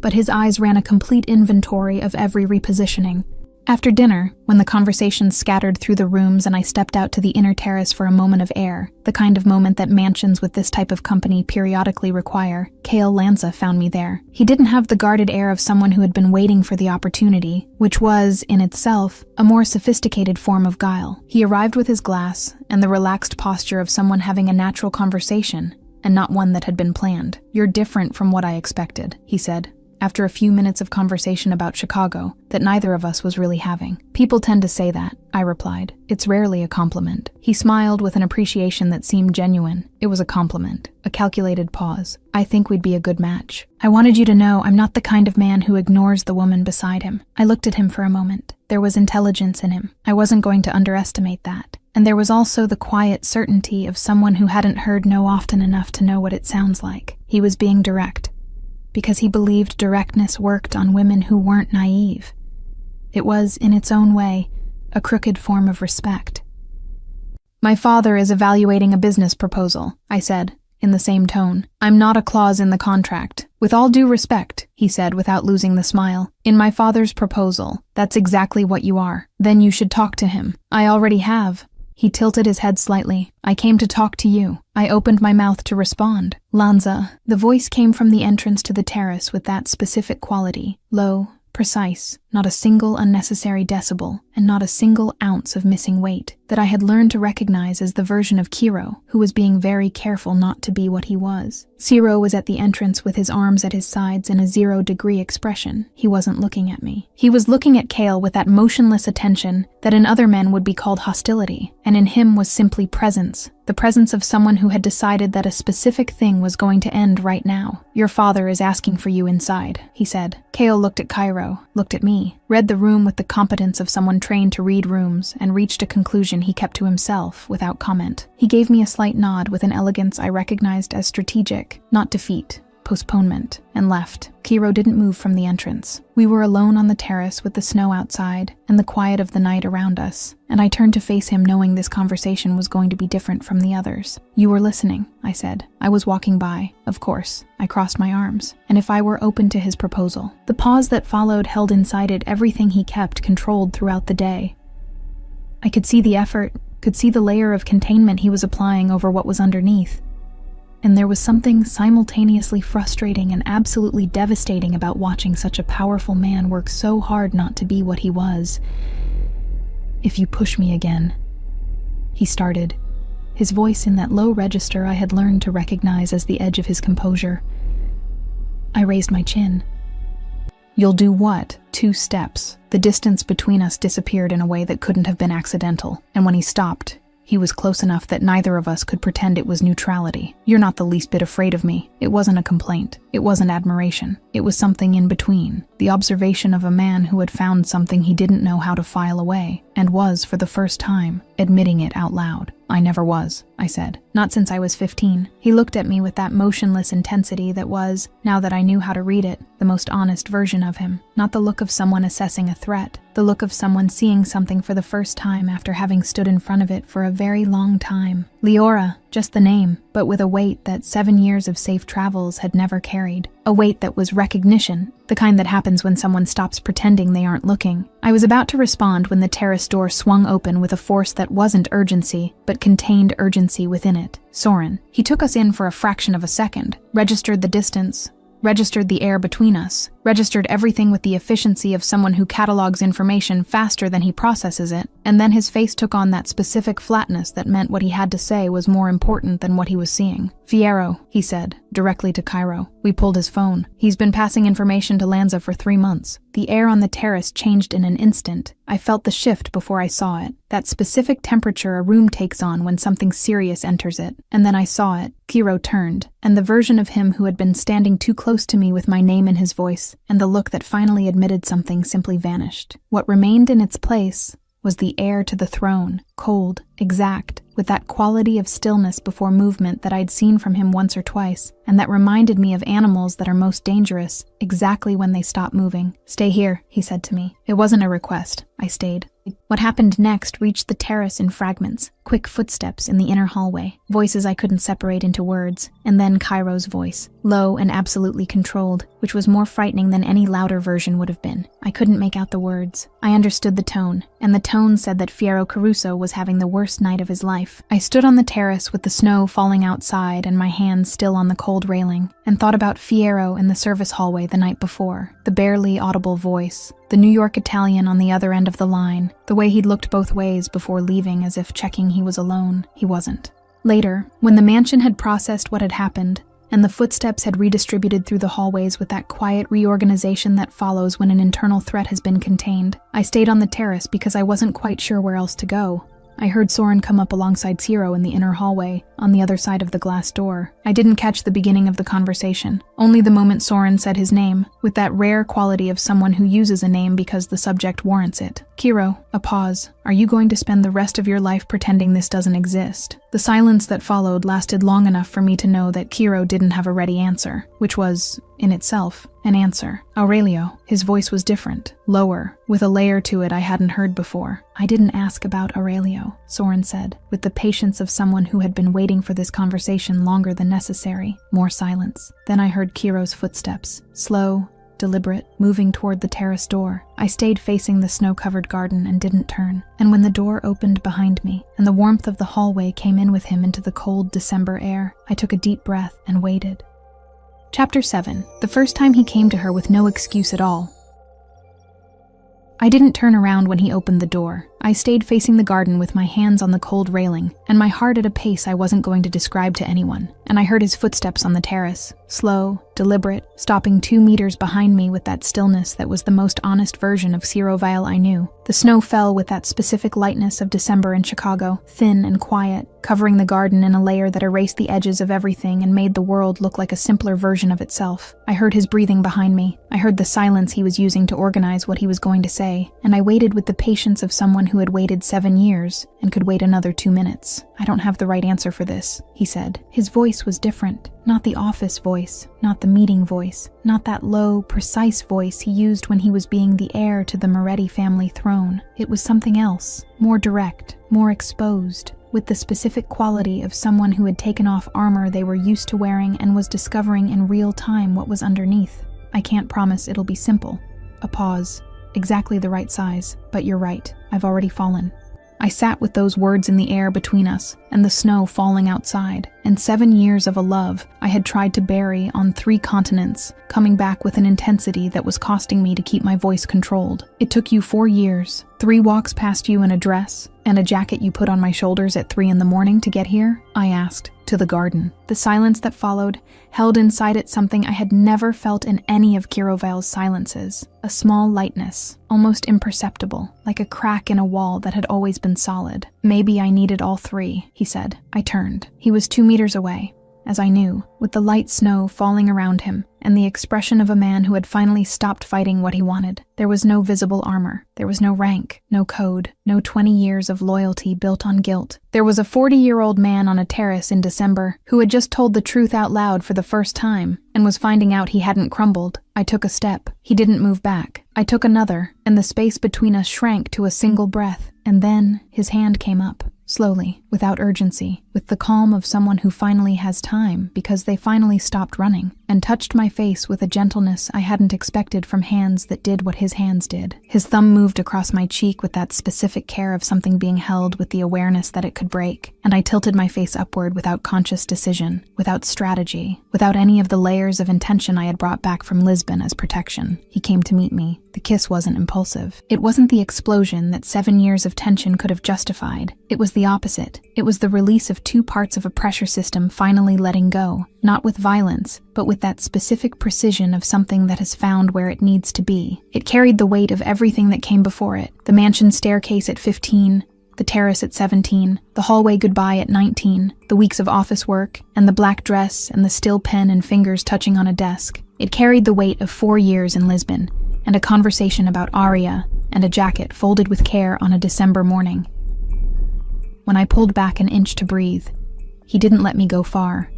[SPEAKER 2] but his eyes ran a complete inventory of every repositioning. After dinner, when the conversation scattered through the rooms and I stepped out to the inner terrace for a moment of air, the kind of moment that mansions with this type of company periodically require, Kale Lanza found me there. He didn't have the guarded air of someone who had been waiting for the opportunity, which was, in itself, a more sophisticated form of guile. He arrived with his glass and the relaxed posture of someone having a natural conversation, and not one that had been planned. "You're different from what I expected," he said, after a few minutes of conversation about Chicago that neither of us was really having. "People tend to say that," I replied. "It's rarely a compliment." He smiled with an appreciation that seemed genuine. It was a compliment, a calculated pause. "I think we'd be a good match. I wanted you to know I'm not the kind of man who ignores the woman beside him." I looked at him for a moment. There was intelligence in him. I wasn't going to underestimate that. And there was also the quiet certainty of someone who hadn't heard no often enough to know what it sounds like. He was being direct, because he believed directness worked on women who weren't naive. It was, in its own way, a crooked form of respect. "My father is evaluating a business proposal," I said, in the same tone. "I'm not a clause in the contract. With all due respect," he said without losing the smile, "in my father's proposal, that's exactly what you are. Then you should talk to him." "I already have." He tilted his head slightly. "I came to talk to you." I opened my mouth to respond. "Lanza." The voice came from the entrance to the terrace with that specific quality, low, precise, not a single unnecessary decibel, and not a single ounce of missing weight, that I had learned to recognize as the version of Cairo, who was being very careful not to be what he was. Ciro was at the entrance with his arms at his sides in a 0-degree expression. He wasn't looking at me. He was looking at Kale with that motionless attention that in other men would be called hostility, and in him was simply presence. The presence of someone who had decided that a specific thing was going to end right now. "Your father is asking for you inside," he said. Kale looked at Cairo, looked at me, read the room with the competence of someone trained to read rooms, and reached a conclusion he kept to himself without comment. He gave me a slight nod with an elegance I recognized as strategic, not defeat, postponement, and left. Cairo didn't move from the entrance. We were alone on the terrace with the snow outside and the quiet of the night around us, and I turned to face him knowing this conversation was going to be different from the others. "You were listening," I said. "I was walking by, of course." I crossed my arms, and if I were open to his proposal. The pause that followed held inside it everything he kept controlled throughout the day. I could see the effort, could see the layer of containment he was applying over what was underneath. And there was something simultaneously frustrating and absolutely devastating about watching such a powerful man work so hard not to be what he was. "If you push me again," he started, his voice in that low register I had learned to recognize as the edge of his composure. I raised my chin. "You'll do what?" 2 steps. The distance between us disappeared in a way that couldn't have been accidental, and when he stopped, he was close enough that neither of us could pretend it was neutrality. "You're not the least bit afraid of me." It wasn't a complaint. It wasn't admiration. It was something in between. The observation of a man who had found something he didn't know how to file away, and was, for the first time, admitting it out loud. "I never was," I said. "Not since I was 15. He looked at me with that motionless intensity that was, now that I knew how to read it, the most honest version of him. Not the look of someone assessing a threat, the look of someone seeing something for the first time after having stood in front of it for a very long time. Leora, just the name, but with a weight that 7 years of safe travels had never carried. A weight that was recognition, the kind that happens when someone stops pretending they aren't looking. I was about to respond when the terrace door swung open with a force that wasn't urgency, but contained urgency within it. Soren. He took us in for a fraction of a second, registered the distance, registered the air between us, registered everything with the efficiency of someone who catalogs information faster than he processes it, and then his face took on that specific flatness that meant what he had to say was more important than what he was seeing. "Fierro," he said, directly to Cairo. We pulled his phone. "He's been passing information to Lanza for 3 months. The air on the terrace changed in an instant. I felt the shift before I saw it. That specific temperature a room takes on when something serious enters it. And then I saw it. Cairo turned, and the version of him who had been standing too close to me with my name in his voice, and the look that finally admitted something simply vanished. What remained in its place was the heir to the throne, cold, exact, with that quality of stillness before movement that I'd seen from him once or twice, and that reminded me of animals that are most dangerous, exactly when they stop moving. "Stay here," he said to me. It wasn't a request. I stayed. What happened next reached the terrace in fragments, quick footsteps in the inner hallway, voices I couldn't separate into words, and then Cairo's voice, low and absolutely controlled, which was more frightening than any louder version would have been. I couldn't make out the words. I understood the tone, and the tone said that Fierro Caruso was having the worst night of his life. I stood on the terrace with the snow falling outside and my hands still on the cold railing, and thought about Fierro in the service hallway the night before, the barely audible voice, the New York Italian on the other end of the line, the way he'd looked both ways before leaving as if checking he was alone. He wasn't. Later, when the mansion had processed what had happened, and the footsteps had redistributed through the hallways with that quiet reorganization that follows when an internal threat has been contained, I stayed on the terrace because I wasn't quite sure where else to go. I heard Soren come up alongside Ciro in the inner hallway, on the other side of the glass door. I didn't catch the beginning of the conversation, only the moment Soren said his name, with that rare quality of someone who uses a name because the subject warrants it. "Ciro," a pause. "Are you going to spend the rest of your life pretending this doesn't exist?" The silence that followed lasted long enough for me to know that Ciro didn't have a ready answer, which was, in itself, an answer. "Aurelio." His voice was different, lower, with a layer to it I hadn't heard before. "I didn't ask about Aurelio," Soren said, with the patience of someone who had been waiting for this conversation longer than necessary. More silence. Then I heard Ciro's footsteps, slow, deliberate, moving toward the terrace door. I stayed facing the snow-covered garden and didn't turn. And when the door opened behind me, and the warmth of the hallway came in with him into the cold December air, I took a deep breath and waited. Chapter 7. The first time he came to her with no excuse at all. I didn't turn around when he opened the door. I stayed facing the garden with my hands on the cold railing, and my heart at a pace I wasn't going to describe to anyone. And I heard his footsteps on the terrace, slow, deliberate, stopping 2 meters behind me with that stillness that was the most honest version of Ciro Vile I knew. The snow fell with that specific lightness of December in Chicago, thin and quiet, covering the garden in a layer that erased the edges of everything and made the world look like a simpler version of itself. I heard his breathing behind me. I heard the silence he was using to organize what he was going to say, and I waited with the patience of someone who had waited 7 years and could wait another 2 minutes. "I don't have the right answer for this," he said. His voice was different. Not the office voice, not the meeting voice, not that low, precise voice he used when he was being the heir to the Moretti family throne. It was something else, more direct, more exposed, with the specific quality of someone who had taken off armor they were used to wearing and was discovering in real time what was underneath. "I can't promise it'll be simple." A pause. "Exactly the right size, but you're right. I've already fallen." I sat with those words in the air between us and the snow falling outside, and 7 years of a love I had tried to bury on 3 continents, coming back with an intensity that was costing me to keep my voice controlled. It took you 4 years, 3 walks past you in a dress, and a jacket you put on my shoulders at 3 in the morning to get here? I asked, to the garden. The silence that followed held inside it something I had never felt in any of Kiroval's silences. A small lightness, almost imperceptible, like a crack in a wall that had always been solid. Maybe I needed all 3, he said. I turned. He was 2 meters away, as I knew, with the light snow falling around him, and the expression of a man who had finally stopped fighting what he wanted. There was no visible armor. There was no rank, no code, no 20 years of loyalty built on guilt. There was a 40-year-old man on a terrace in December who had just told the truth out loud for the first time and was finding out he hadn't crumbled. I took a step. He didn't move back. I took another, and the space between us shrank to a single breath. And then his hand came up. Slowly, without urgency, with the calm of someone who finally has time because they finally stopped running, and touched my face with a gentleness I hadn't expected from hands that did what his hands did. His thumb moved across my cheek with that specific care of something being held with the awareness that it could break, and I tilted my face upward without conscious decision, without strategy, without any of the layers of intention I had brought back from Lisbon as protection. He came to meet me. The kiss wasn't impulsive. It wasn't the explosion that 7 years of tension could have justified. It was the opposite. It was the release of 2 parts of a pressure system finally letting go, not with violence, but with that specific precision of something that has found where it needs to be. It carried the weight of everything that came before it. The mansion staircase at 15, the terrace at 17, the hallway goodbye at 19, the weeks of office work, and the black dress and the still pen and fingers touching on a desk. It carried the weight of 4 years in Lisbon, and a conversation about Aria, and a jacket folded with care on a December morning. When I pulled back an inch to breathe, he didn't let me go far.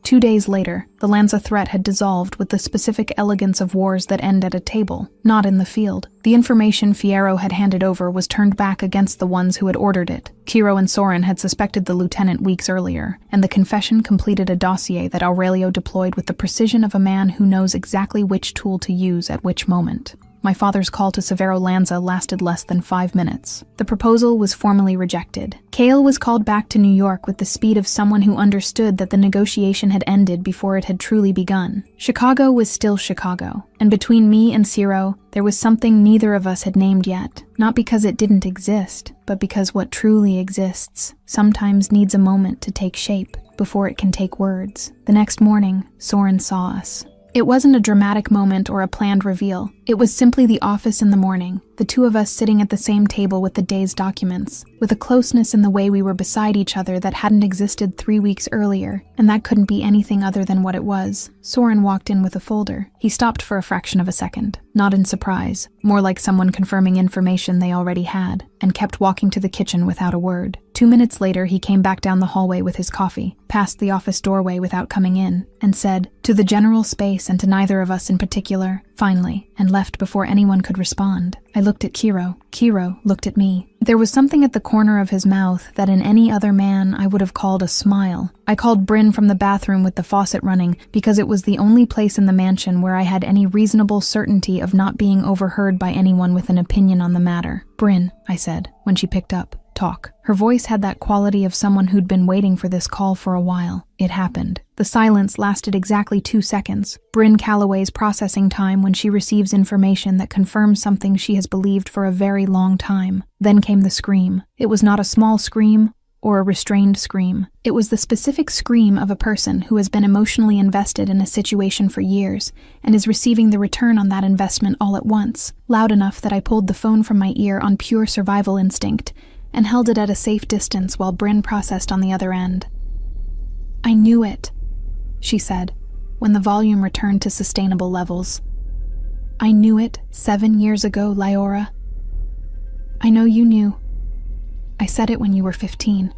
[SPEAKER 2] 2 days later, the Lanza threat had dissolved with the specific elegance of wars that end at a table, not in the field. The information Fierro had handed over was turned back against the ones who had ordered it. Kiro and Soren had suspected the lieutenant weeks earlier, and the confession completed a dossier that Aurelio deployed with the precision of a man who knows exactly which tool to use at which moment. My father's call to Severo Lanza lasted less than 5 minutes. The proposal was formally rejected. Cale was called back to New York with the speed of someone who understood that the negotiation had ended before it had truly begun. Chicago was still Chicago, and between me and Ciro, there was something neither of us had named yet. Not because it didn't exist, but because what truly exists sometimes needs a moment to take shape before it can take words. The next morning, Soren saw us. It wasn't a dramatic moment or a planned reveal. It was simply the office in the morning, the 2 of us sitting at the same table with the day's documents, with a closeness in the way we were beside each other that hadn't existed 3 weeks earlier, and that couldn't be anything other than what it was. Soren walked in with a folder. He stopped for a fraction of a second, not in surprise, more like someone confirming information they already had, and kept walking to the kitchen without a word. 2 minutes later, he came back down the hallway with his coffee, passed the office doorway without coming in, and said, to the general space and to neither of us in particular, finally, and left before anyone could respond. I looked at Kiro. Kiro looked at me. There was something at the corner of his mouth that in any other man I would have called a smile. I called Bryn from the bathroom with the faucet running because it was the only place in the mansion where I had any reasonable certainty of not being overheard by anyone with an opinion on the matter. Bryn, I said, when she picked up. Talk. Her voice had that quality of someone who'd been waiting for this call for a while. It happened. The silence lasted exactly 2 seconds. Bryn Calloway's processing time when she receives information that confirms something she has believed for a very long time. Then came the scream. It was not a small scream or a restrained scream. It was the specific scream of a person who has been emotionally invested in a situation for years and is receiving the return on that investment all at once, loud enough that I pulled the phone from my ear on pure survival instinct and held it at a safe distance while Bryn processed on the other end. I knew it, she said, when the volume returned to sustainable levels. I knew it 7 years ago, Lyora. I know you knew. I said it when you were 15.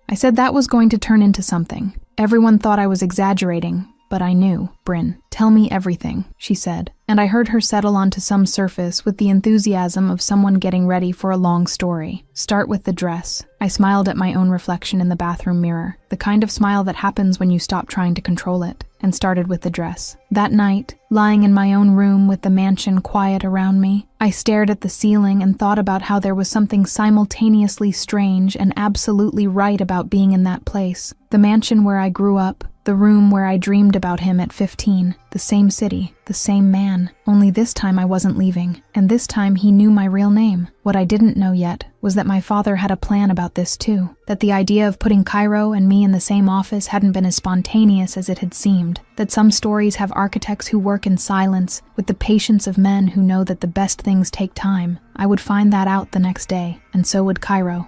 [SPEAKER 2] I said that was going to turn into something. Everyone thought I was exaggerating, but I knew. Bryn, tell me everything, she said, and I heard her settle onto some surface with the enthusiasm of someone getting ready for a long story. Start with the dress. I smiled at my own reflection in the bathroom mirror, the kind of smile that happens when you stop trying to control it, and started with the dress. That night, lying in my own room with the mansion quiet around me, I stared at the ceiling and thought about how there was something simultaneously strange and absolutely right about being in that place. The mansion where I grew up, the room where I dreamed about him at 15, the same city, the same man. Only this time I wasn't leaving, and this time he knew my real name. What I didn't know yet was that my father had a plan about this too, that the idea of putting Cairo and me in the same office hadn't been as spontaneous as it had seemed, that some stories have architects who work in silence, with the patience of men who know that the best things take time. I would find that out the next day, and so would Cairo.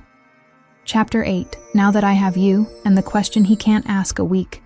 [SPEAKER 2] Chapter 8. Now that I have you, and the question he can't ask a week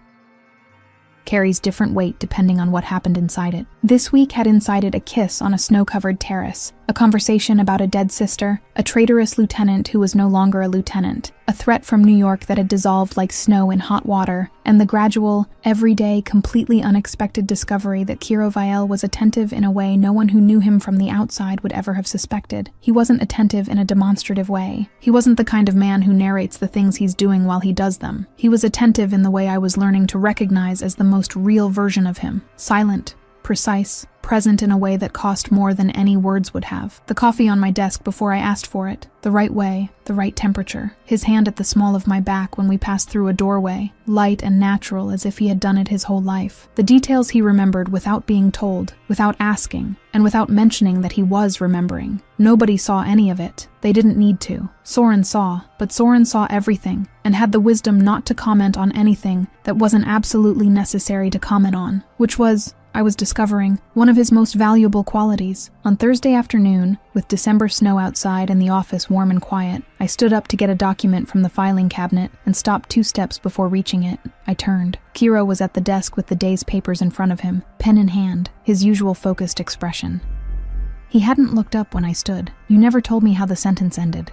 [SPEAKER 2] carries different weight depending on what happened inside it. This week had inside it a kiss on a snow-covered terrace, a conversation about a dead sister, a traitorous lieutenant who was no longer a lieutenant, a threat from New York that had dissolved like snow in hot water, and the gradual, everyday, completely unexpected discovery that Kiro Vielle was attentive in a way no one who knew him from the outside would ever have suspected. He wasn't attentive in a demonstrative way. He wasn't the kind of man who narrates the things he's doing while he does them. He was attentive in the way I was learning to recognize as the most real version of him. Silent, precise, present in a way that cost more than any words would have. The coffee on my desk before I asked for it, the right way, the right temperature. His hand at the small of my back when we passed through a doorway, light and natural as if he had done it his whole life. The details he remembered without being told, without asking, and without mentioning that he was remembering. Nobody saw any of it. They didn't need to. Soren saw, but Soren saw everything, and had the wisdom not to comment on anything that wasn't absolutely necessary to comment on, which was, I was discovering, one of his most valuable qualities. On Thursday afternoon, with December snow outside and the office warm and quiet, I stood up to get a document from the filing cabinet and stopped 2 steps before reaching it. I turned. Kiro was at the desk with the day's papers in front of him, pen in hand, his usual focused expression. He hadn't looked up when I stood. "You never told me how the sentence ended,"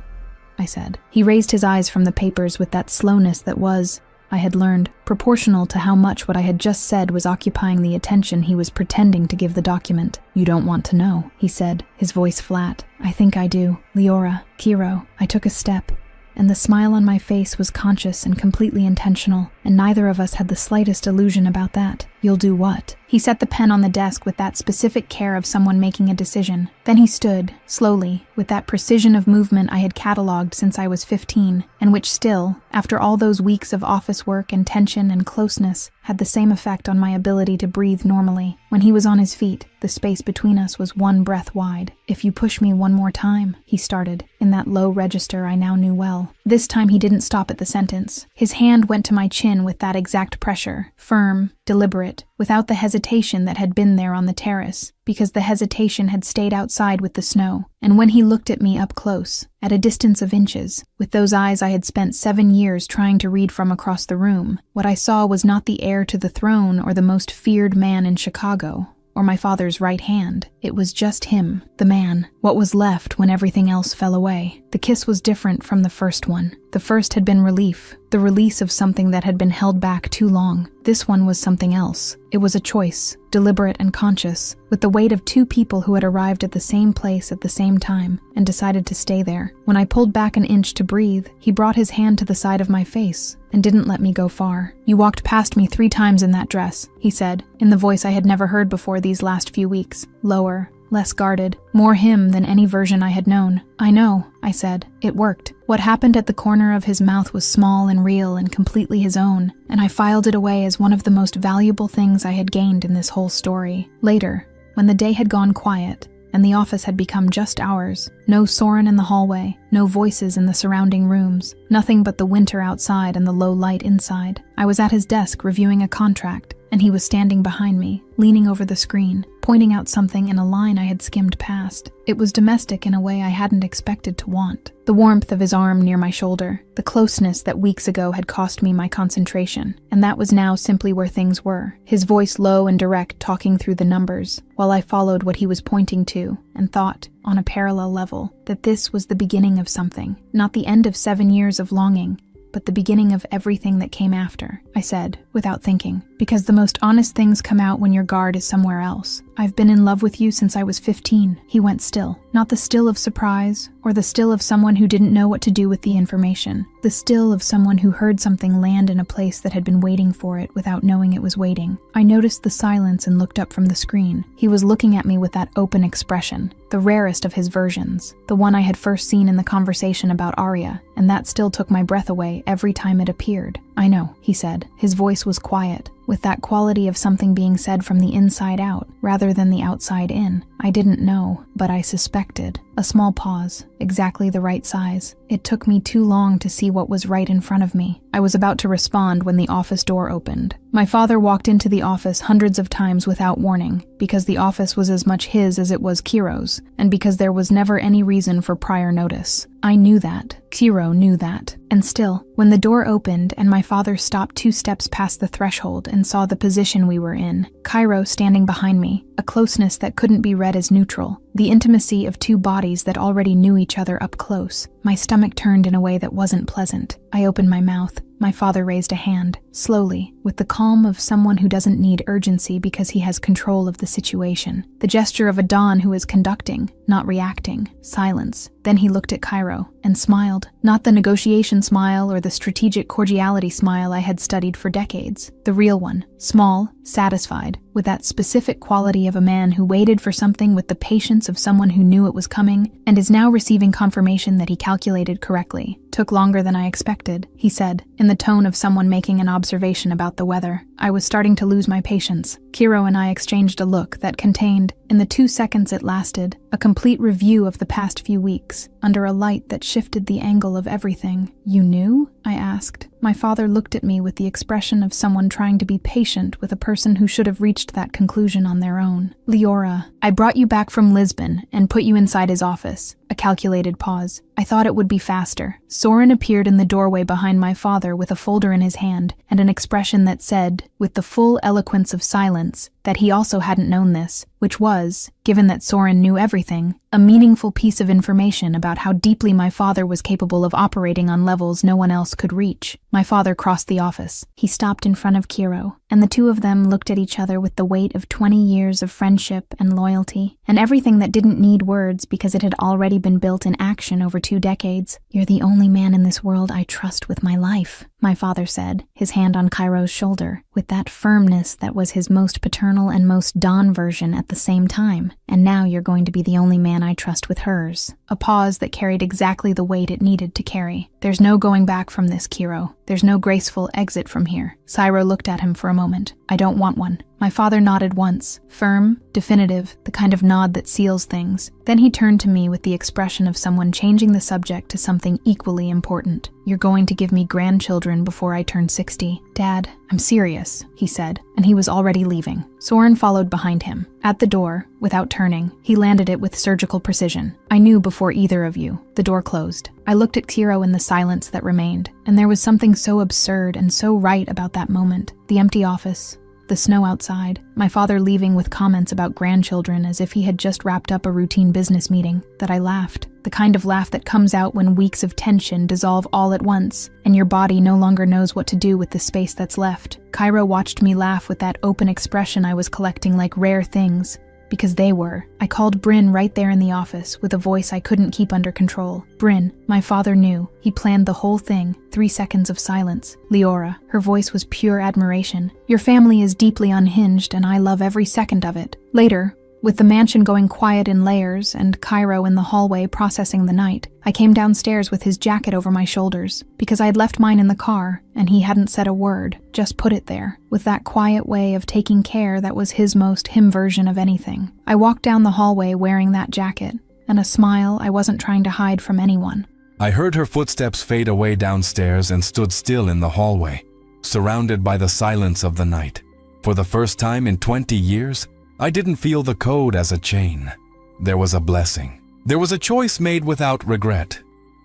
[SPEAKER 2] I said. He raised his eyes from the papers with that slowness that was, I had learned, proportional to how much what I had just said was occupying the attention he was pretending to give the document. "You don't want to know," he said, his voice flat. "I think I do. Leora, Kiro." I took a step, and the smile on my face was conscious and completely intentional, and neither of us had the slightest illusion about that. "You'll do what?" He set the pen on the desk with that specific care of someone making a decision. Then he stood, slowly, with that precision of movement I had catalogued since I was 15, and which still, after all those weeks of office work and tension and closeness, had the same effect on my ability to breathe normally. When he was on his feet, the space between us was 1 breath wide. "If you push me one more time," he started, in that low register I now knew well. This time he didn't stop at the sentence. His hand went to my chin with that exact pressure, firm, deliberate, without the hesitation that had been there on the terrace, because the hesitation had stayed outside with the snow. And when he looked at me up close, at a distance of inches, with those eyes I had spent 7 years trying to read from across the room, what I saw was not the heir to the throne or the most feared man in Chicago, or my father's right hand. It was just him, the man, what was left when everything else fell away. The kiss was different from the first one. The first had been relief, the release of something that had been held back too long. This one was something else. It was a choice, deliberate and conscious, with the weight of 2 people who had arrived at the same place at the same time and decided to stay there. When I pulled back an inch to breathe, he brought his hand to the side of my face and didn't let me go far. "You walked past me 3 times in that dress," he said, in the voice I had never heard before these last few weeks. Lower, less guarded, more him than any version I had known. "I know," I said. It worked. What happened at the corner of his mouth was small and real and completely his own, and I filed it away as one of the most valuable things I had gained in this whole story. Later, when the day had gone quiet, and the office had become just ours, no Soren in the hallway, no voices in the surrounding rooms, nothing but the winter outside and the low light inside. I was at his desk reviewing a contract, and he was standing behind me, leaning over the screen, pointing out something in a line I had skimmed past. It was domestic in a way I hadn't expected to want. The warmth of his arm near my shoulder, the closeness that weeks ago had cost me my concentration, and that was now simply where things were. His voice low and direct talking through the numbers, while I followed what he was pointing to, and thought, on a parallel level, that this was the beginning of something, not the end of 7 years of longing, but the beginning of everything that came after. I said, without thinking, Because the most honest things come out when your guard is somewhere else. I've been in love with you since I was 15. He went still. Not the still of surprise, or the still of someone who didn't know what to do with the information. The still of someone who heard something land in a place that had been waiting for it without knowing it was waiting. I noticed the silence and looked up from the screen. He was looking at me with that open expression, the rarest of his versions, the one I had first seen in the conversation about Arya, and that still took my breath away every time it appeared. "I know," he said. His voice was quiet, with that quality of something being said from the inside out, rather than the outside in. I didn't know, but I suspected. A small pause, exactly the right size. It took me too long to see what was right in front of me. I was about to respond when the office door opened. My father walked into the office hundreds of times without warning, because the office was as much his as it was Kiro's, and because there was never any reason for prior notice. I knew that. Kiro knew that. And still, when the door opened and my father stopped 2 steps past the threshold and saw the position we were in, Kiro standing behind me, a closeness that couldn't be read as neutral, the intimacy of 2 bodies that already knew each other up close, my stomach turned in a way that wasn't pleasant. I opened my mouth. My father raised a hand, slowly, with the calm of someone who doesn't need urgency because he has control of the situation. The gesture of a Don who is conducting, not reacting. Silence. Then he looked at Kiro and smiled. Not the negotiation smile or the strategic cordiality smile I had studied for decades. The real one. Small, satisfied, with that specific quality of a man who waited for something with the patience of someone who knew it was coming and is now receiving confirmation that he calculated correctly. "Took longer than I expected," he said, in the tone of someone making an observation about the weather. I was starting to lose my patience. Kiro and I exchanged a look that contained, in the 2 seconds it lasted, a complete review of the past few weeks, under a light that shifted the angle of everything. "You knew?" I asked. My father looked at me with the expression of someone trying to be patient with a person who should have reached that conclusion on their own. "Leora, I brought you back from Lisbon and put you inside his office." A calculated pause. I thought it would be faster. Soren appeared in the doorway behind my father with a folder in his hand and an expression that said, with the full eloquence of silence, that he also hadn't known this, which was, given that Soren knew everything, a meaningful piece of information about how deeply my father was capable of operating on levels no one else could reach. My father crossed the office. He stopped in front of Kiro, and the 2 of them looked at each other with the weight of 20 years of friendship and loyalty, and everything that didn't need words because it had already been built in action over 2 decades. "You're the only man in this world I trust with my life," my father said, his hand on Kiro's shoulder, with that firmness that was his most paternal and most Don version at the same time. "And now you're going to be the only man I trust with hers." A pause that carried exactly the weight it needed to carry. "There's no going back from this, Kiro. There's no graceful exit from here." Syro looked at him for a moment. "I don't want one." My father nodded once, firm, definitive, the kind of nod that seals things. Then he turned to me with the expression of someone changing the subject to something equally important. "You're going to give me grandchildren before I turn 60. Dad, I'm serious," he said, and he was already leaving. Soren followed behind him. At the door, without turning, he landed it with surgical precision. "I knew before either of you." The door closed. I looked at Kiro in the silence that remained, and there was something so absurd and so right about that moment. The empty office, the snow outside, my father leaving with comments about grandchildren as if he had just wrapped up a routine business meeting, that I laughed. The kind of laugh that comes out when weeks of tension dissolve all at once, and your body no longer knows what to do with the space that's left. Kiro watched me laugh with that open expression I was collecting like rare things. Because they were. I called Bryn right there in the office with a voice I couldn't keep under control. "Bryn," my father knew. He planned the whole thing. 3 seconds of silence. "Leora," her voice was pure admiration. "Your family is deeply unhinged and I love every second of it." Later, with the mansion going quiet in layers and Kiro in the hallway processing the night, I came downstairs with his jacket over my shoulders, because I had left mine in the car, and he hadn't said a word, just put it there, with that quiet way of taking care that was his most him version of anything. I walked down the hallway wearing that jacket, and a smile I wasn't trying to hide from anyone.
[SPEAKER 3] I heard her footsteps fade away downstairs and stood still in the hallway, surrounded by the silence of the night. For the first time in 20 years, I didn't feel the code as a chain. There was a blessing. There was a choice made without regret.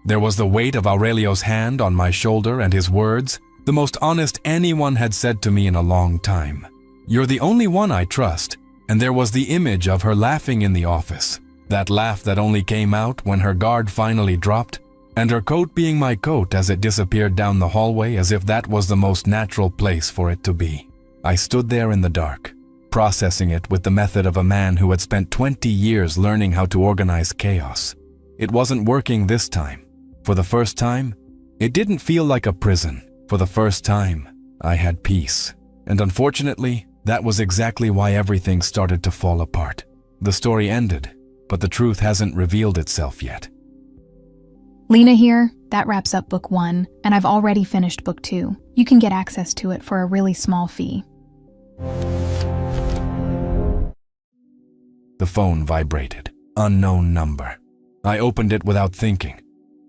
[SPEAKER 3] There was the weight of Aurelio's hand on my shoulder and his words, the most honest anyone had said to me in a long time. "You're the only one I trust." And there was the image of her laughing in the office. That laugh that only came out when her guard finally dropped, and her coat being my coat as it disappeared down the hallway as if that was the most natural place for it to be. I stood there in the dark, processing it with the method of a man who had spent 20 years learning how to organize chaos. It wasn't working this time. For the first time, it didn't feel like a prison. For the first time, I had peace. And unfortunately, that was exactly why everything started to fall apart. The story ended, but the truth hasn't revealed itself yet.
[SPEAKER 2] Lena here. That wraps up book 1, and I've already finished book 2. You can get access to it for a really small fee.
[SPEAKER 3] The phone vibrated. Unknown number. I opened it without thinking,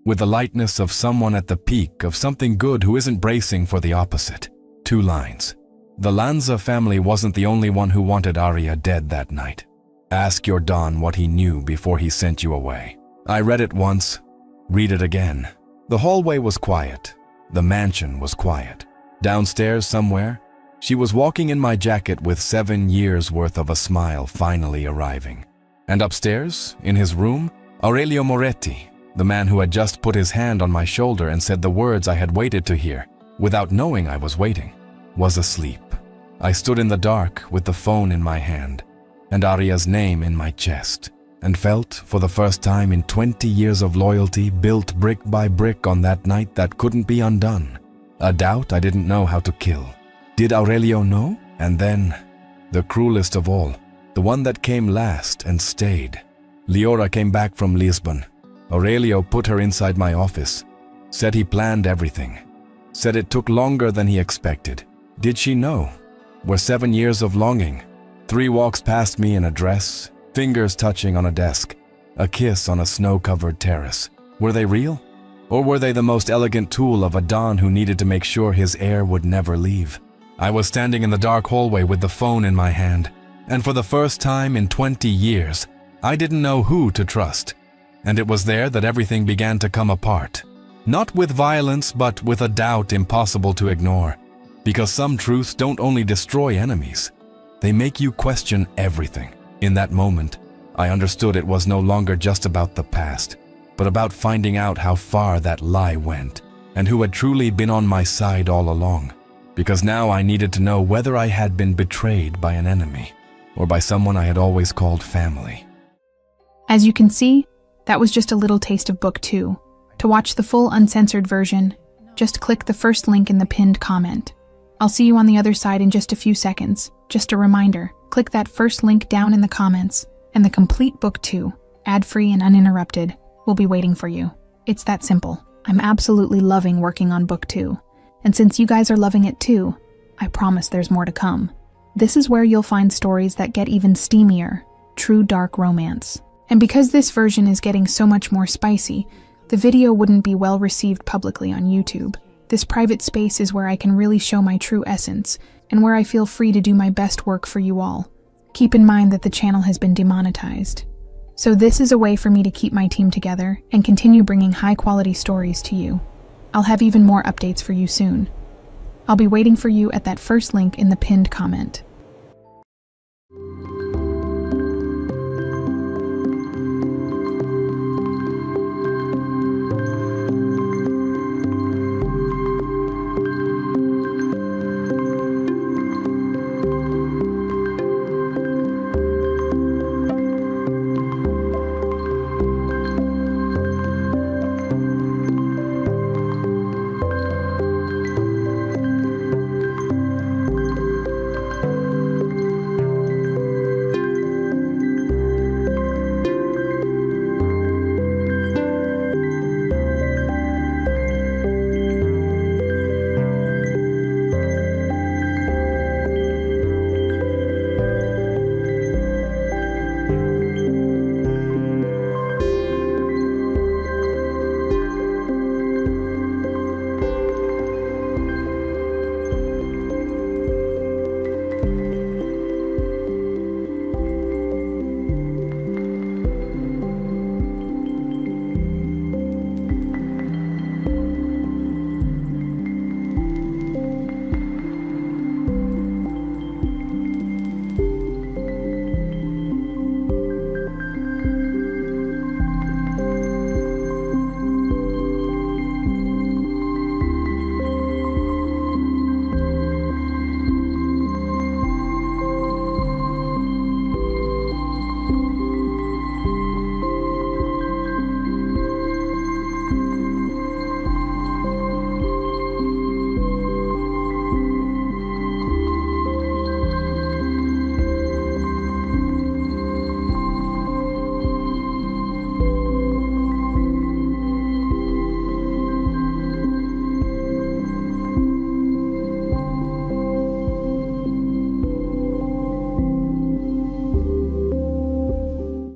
[SPEAKER 3] with the lightness of someone at the peak of something good who isn't bracing for the opposite. 2 lines. The Lanza family wasn't the only one who wanted Arya dead that night. Ask your Don what he knew before he sent you away. I read it once, read it again. The hallway was quiet. The mansion was quiet. Downstairs somewhere, she was walking in my jacket with 7 years worth of a smile finally arriving. And upstairs, in his room, Aurelio Moretti, the man who had just put his hand on my shoulder and said the words I had waited to hear, without knowing I was waiting, was asleep. I stood in the dark with the phone in my hand and Arya's name in my chest, and felt, for the first time in 20 years of loyalty built brick by brick on that night that couldn't be undone, a doubt I didn't know how to kill. Did Aurelio know? And then, the cruelest of all, the one that came last and stayed. Leora came back from Lisbon. Aurelio put her inside my office, said he planned everything, said it took longer than he expected. Did she know? Were 7 years of longing, 3 walks past me in a dress, fingers touching on a desk, a kiss on a snow-covered terrace. Were they real? Or were they the most elegant tool of a Don who needed to make sure his heir would never leave? I was standing in the dark hallway with the phone in my hand, and for the first time in 20 years, I didn't know who to trust. And it was there that everything began to come apart. Not with violence, but with a doubt impossible to ignore. Because some truths don't only destroy enemies, they make you question everything. In that moment, I understood it was no longer just about the past, but about finding out how far that lie went, and who had truly been on my side all along. Because now I needed to know whether I had been betrayed by an enemy, or by someone I had always called family.
[SPEAKER 2] As you can see, that was just a little taste of book 2. To watch the full uncensored version, just click the first link in the pinned comment. I'll see you on the other side in just a few seconds. Just a reminder, click that first link down in the comments, and the complete book 2, ad-free and uninterrupted, will be waiting for you. It's that simple. I'm absolutely loving working on book 2. And since you guys are loving it too, I promise there's more to come. This is where you'll find stories that get even steamier, true dark romance. And because this version is getting so much more spicy, the video wouldn't be well received publicly on YouTube. This private space is where I can really show my true essence, and where I feel free to do my best work for you all. Keep in mind that the channel has been demonetized. So this is a way for me to keep my team together and continue bringing high-quality stories to you. I'll have even more updates for you soon. I'll be waiting for you at that first link in the pinned comment.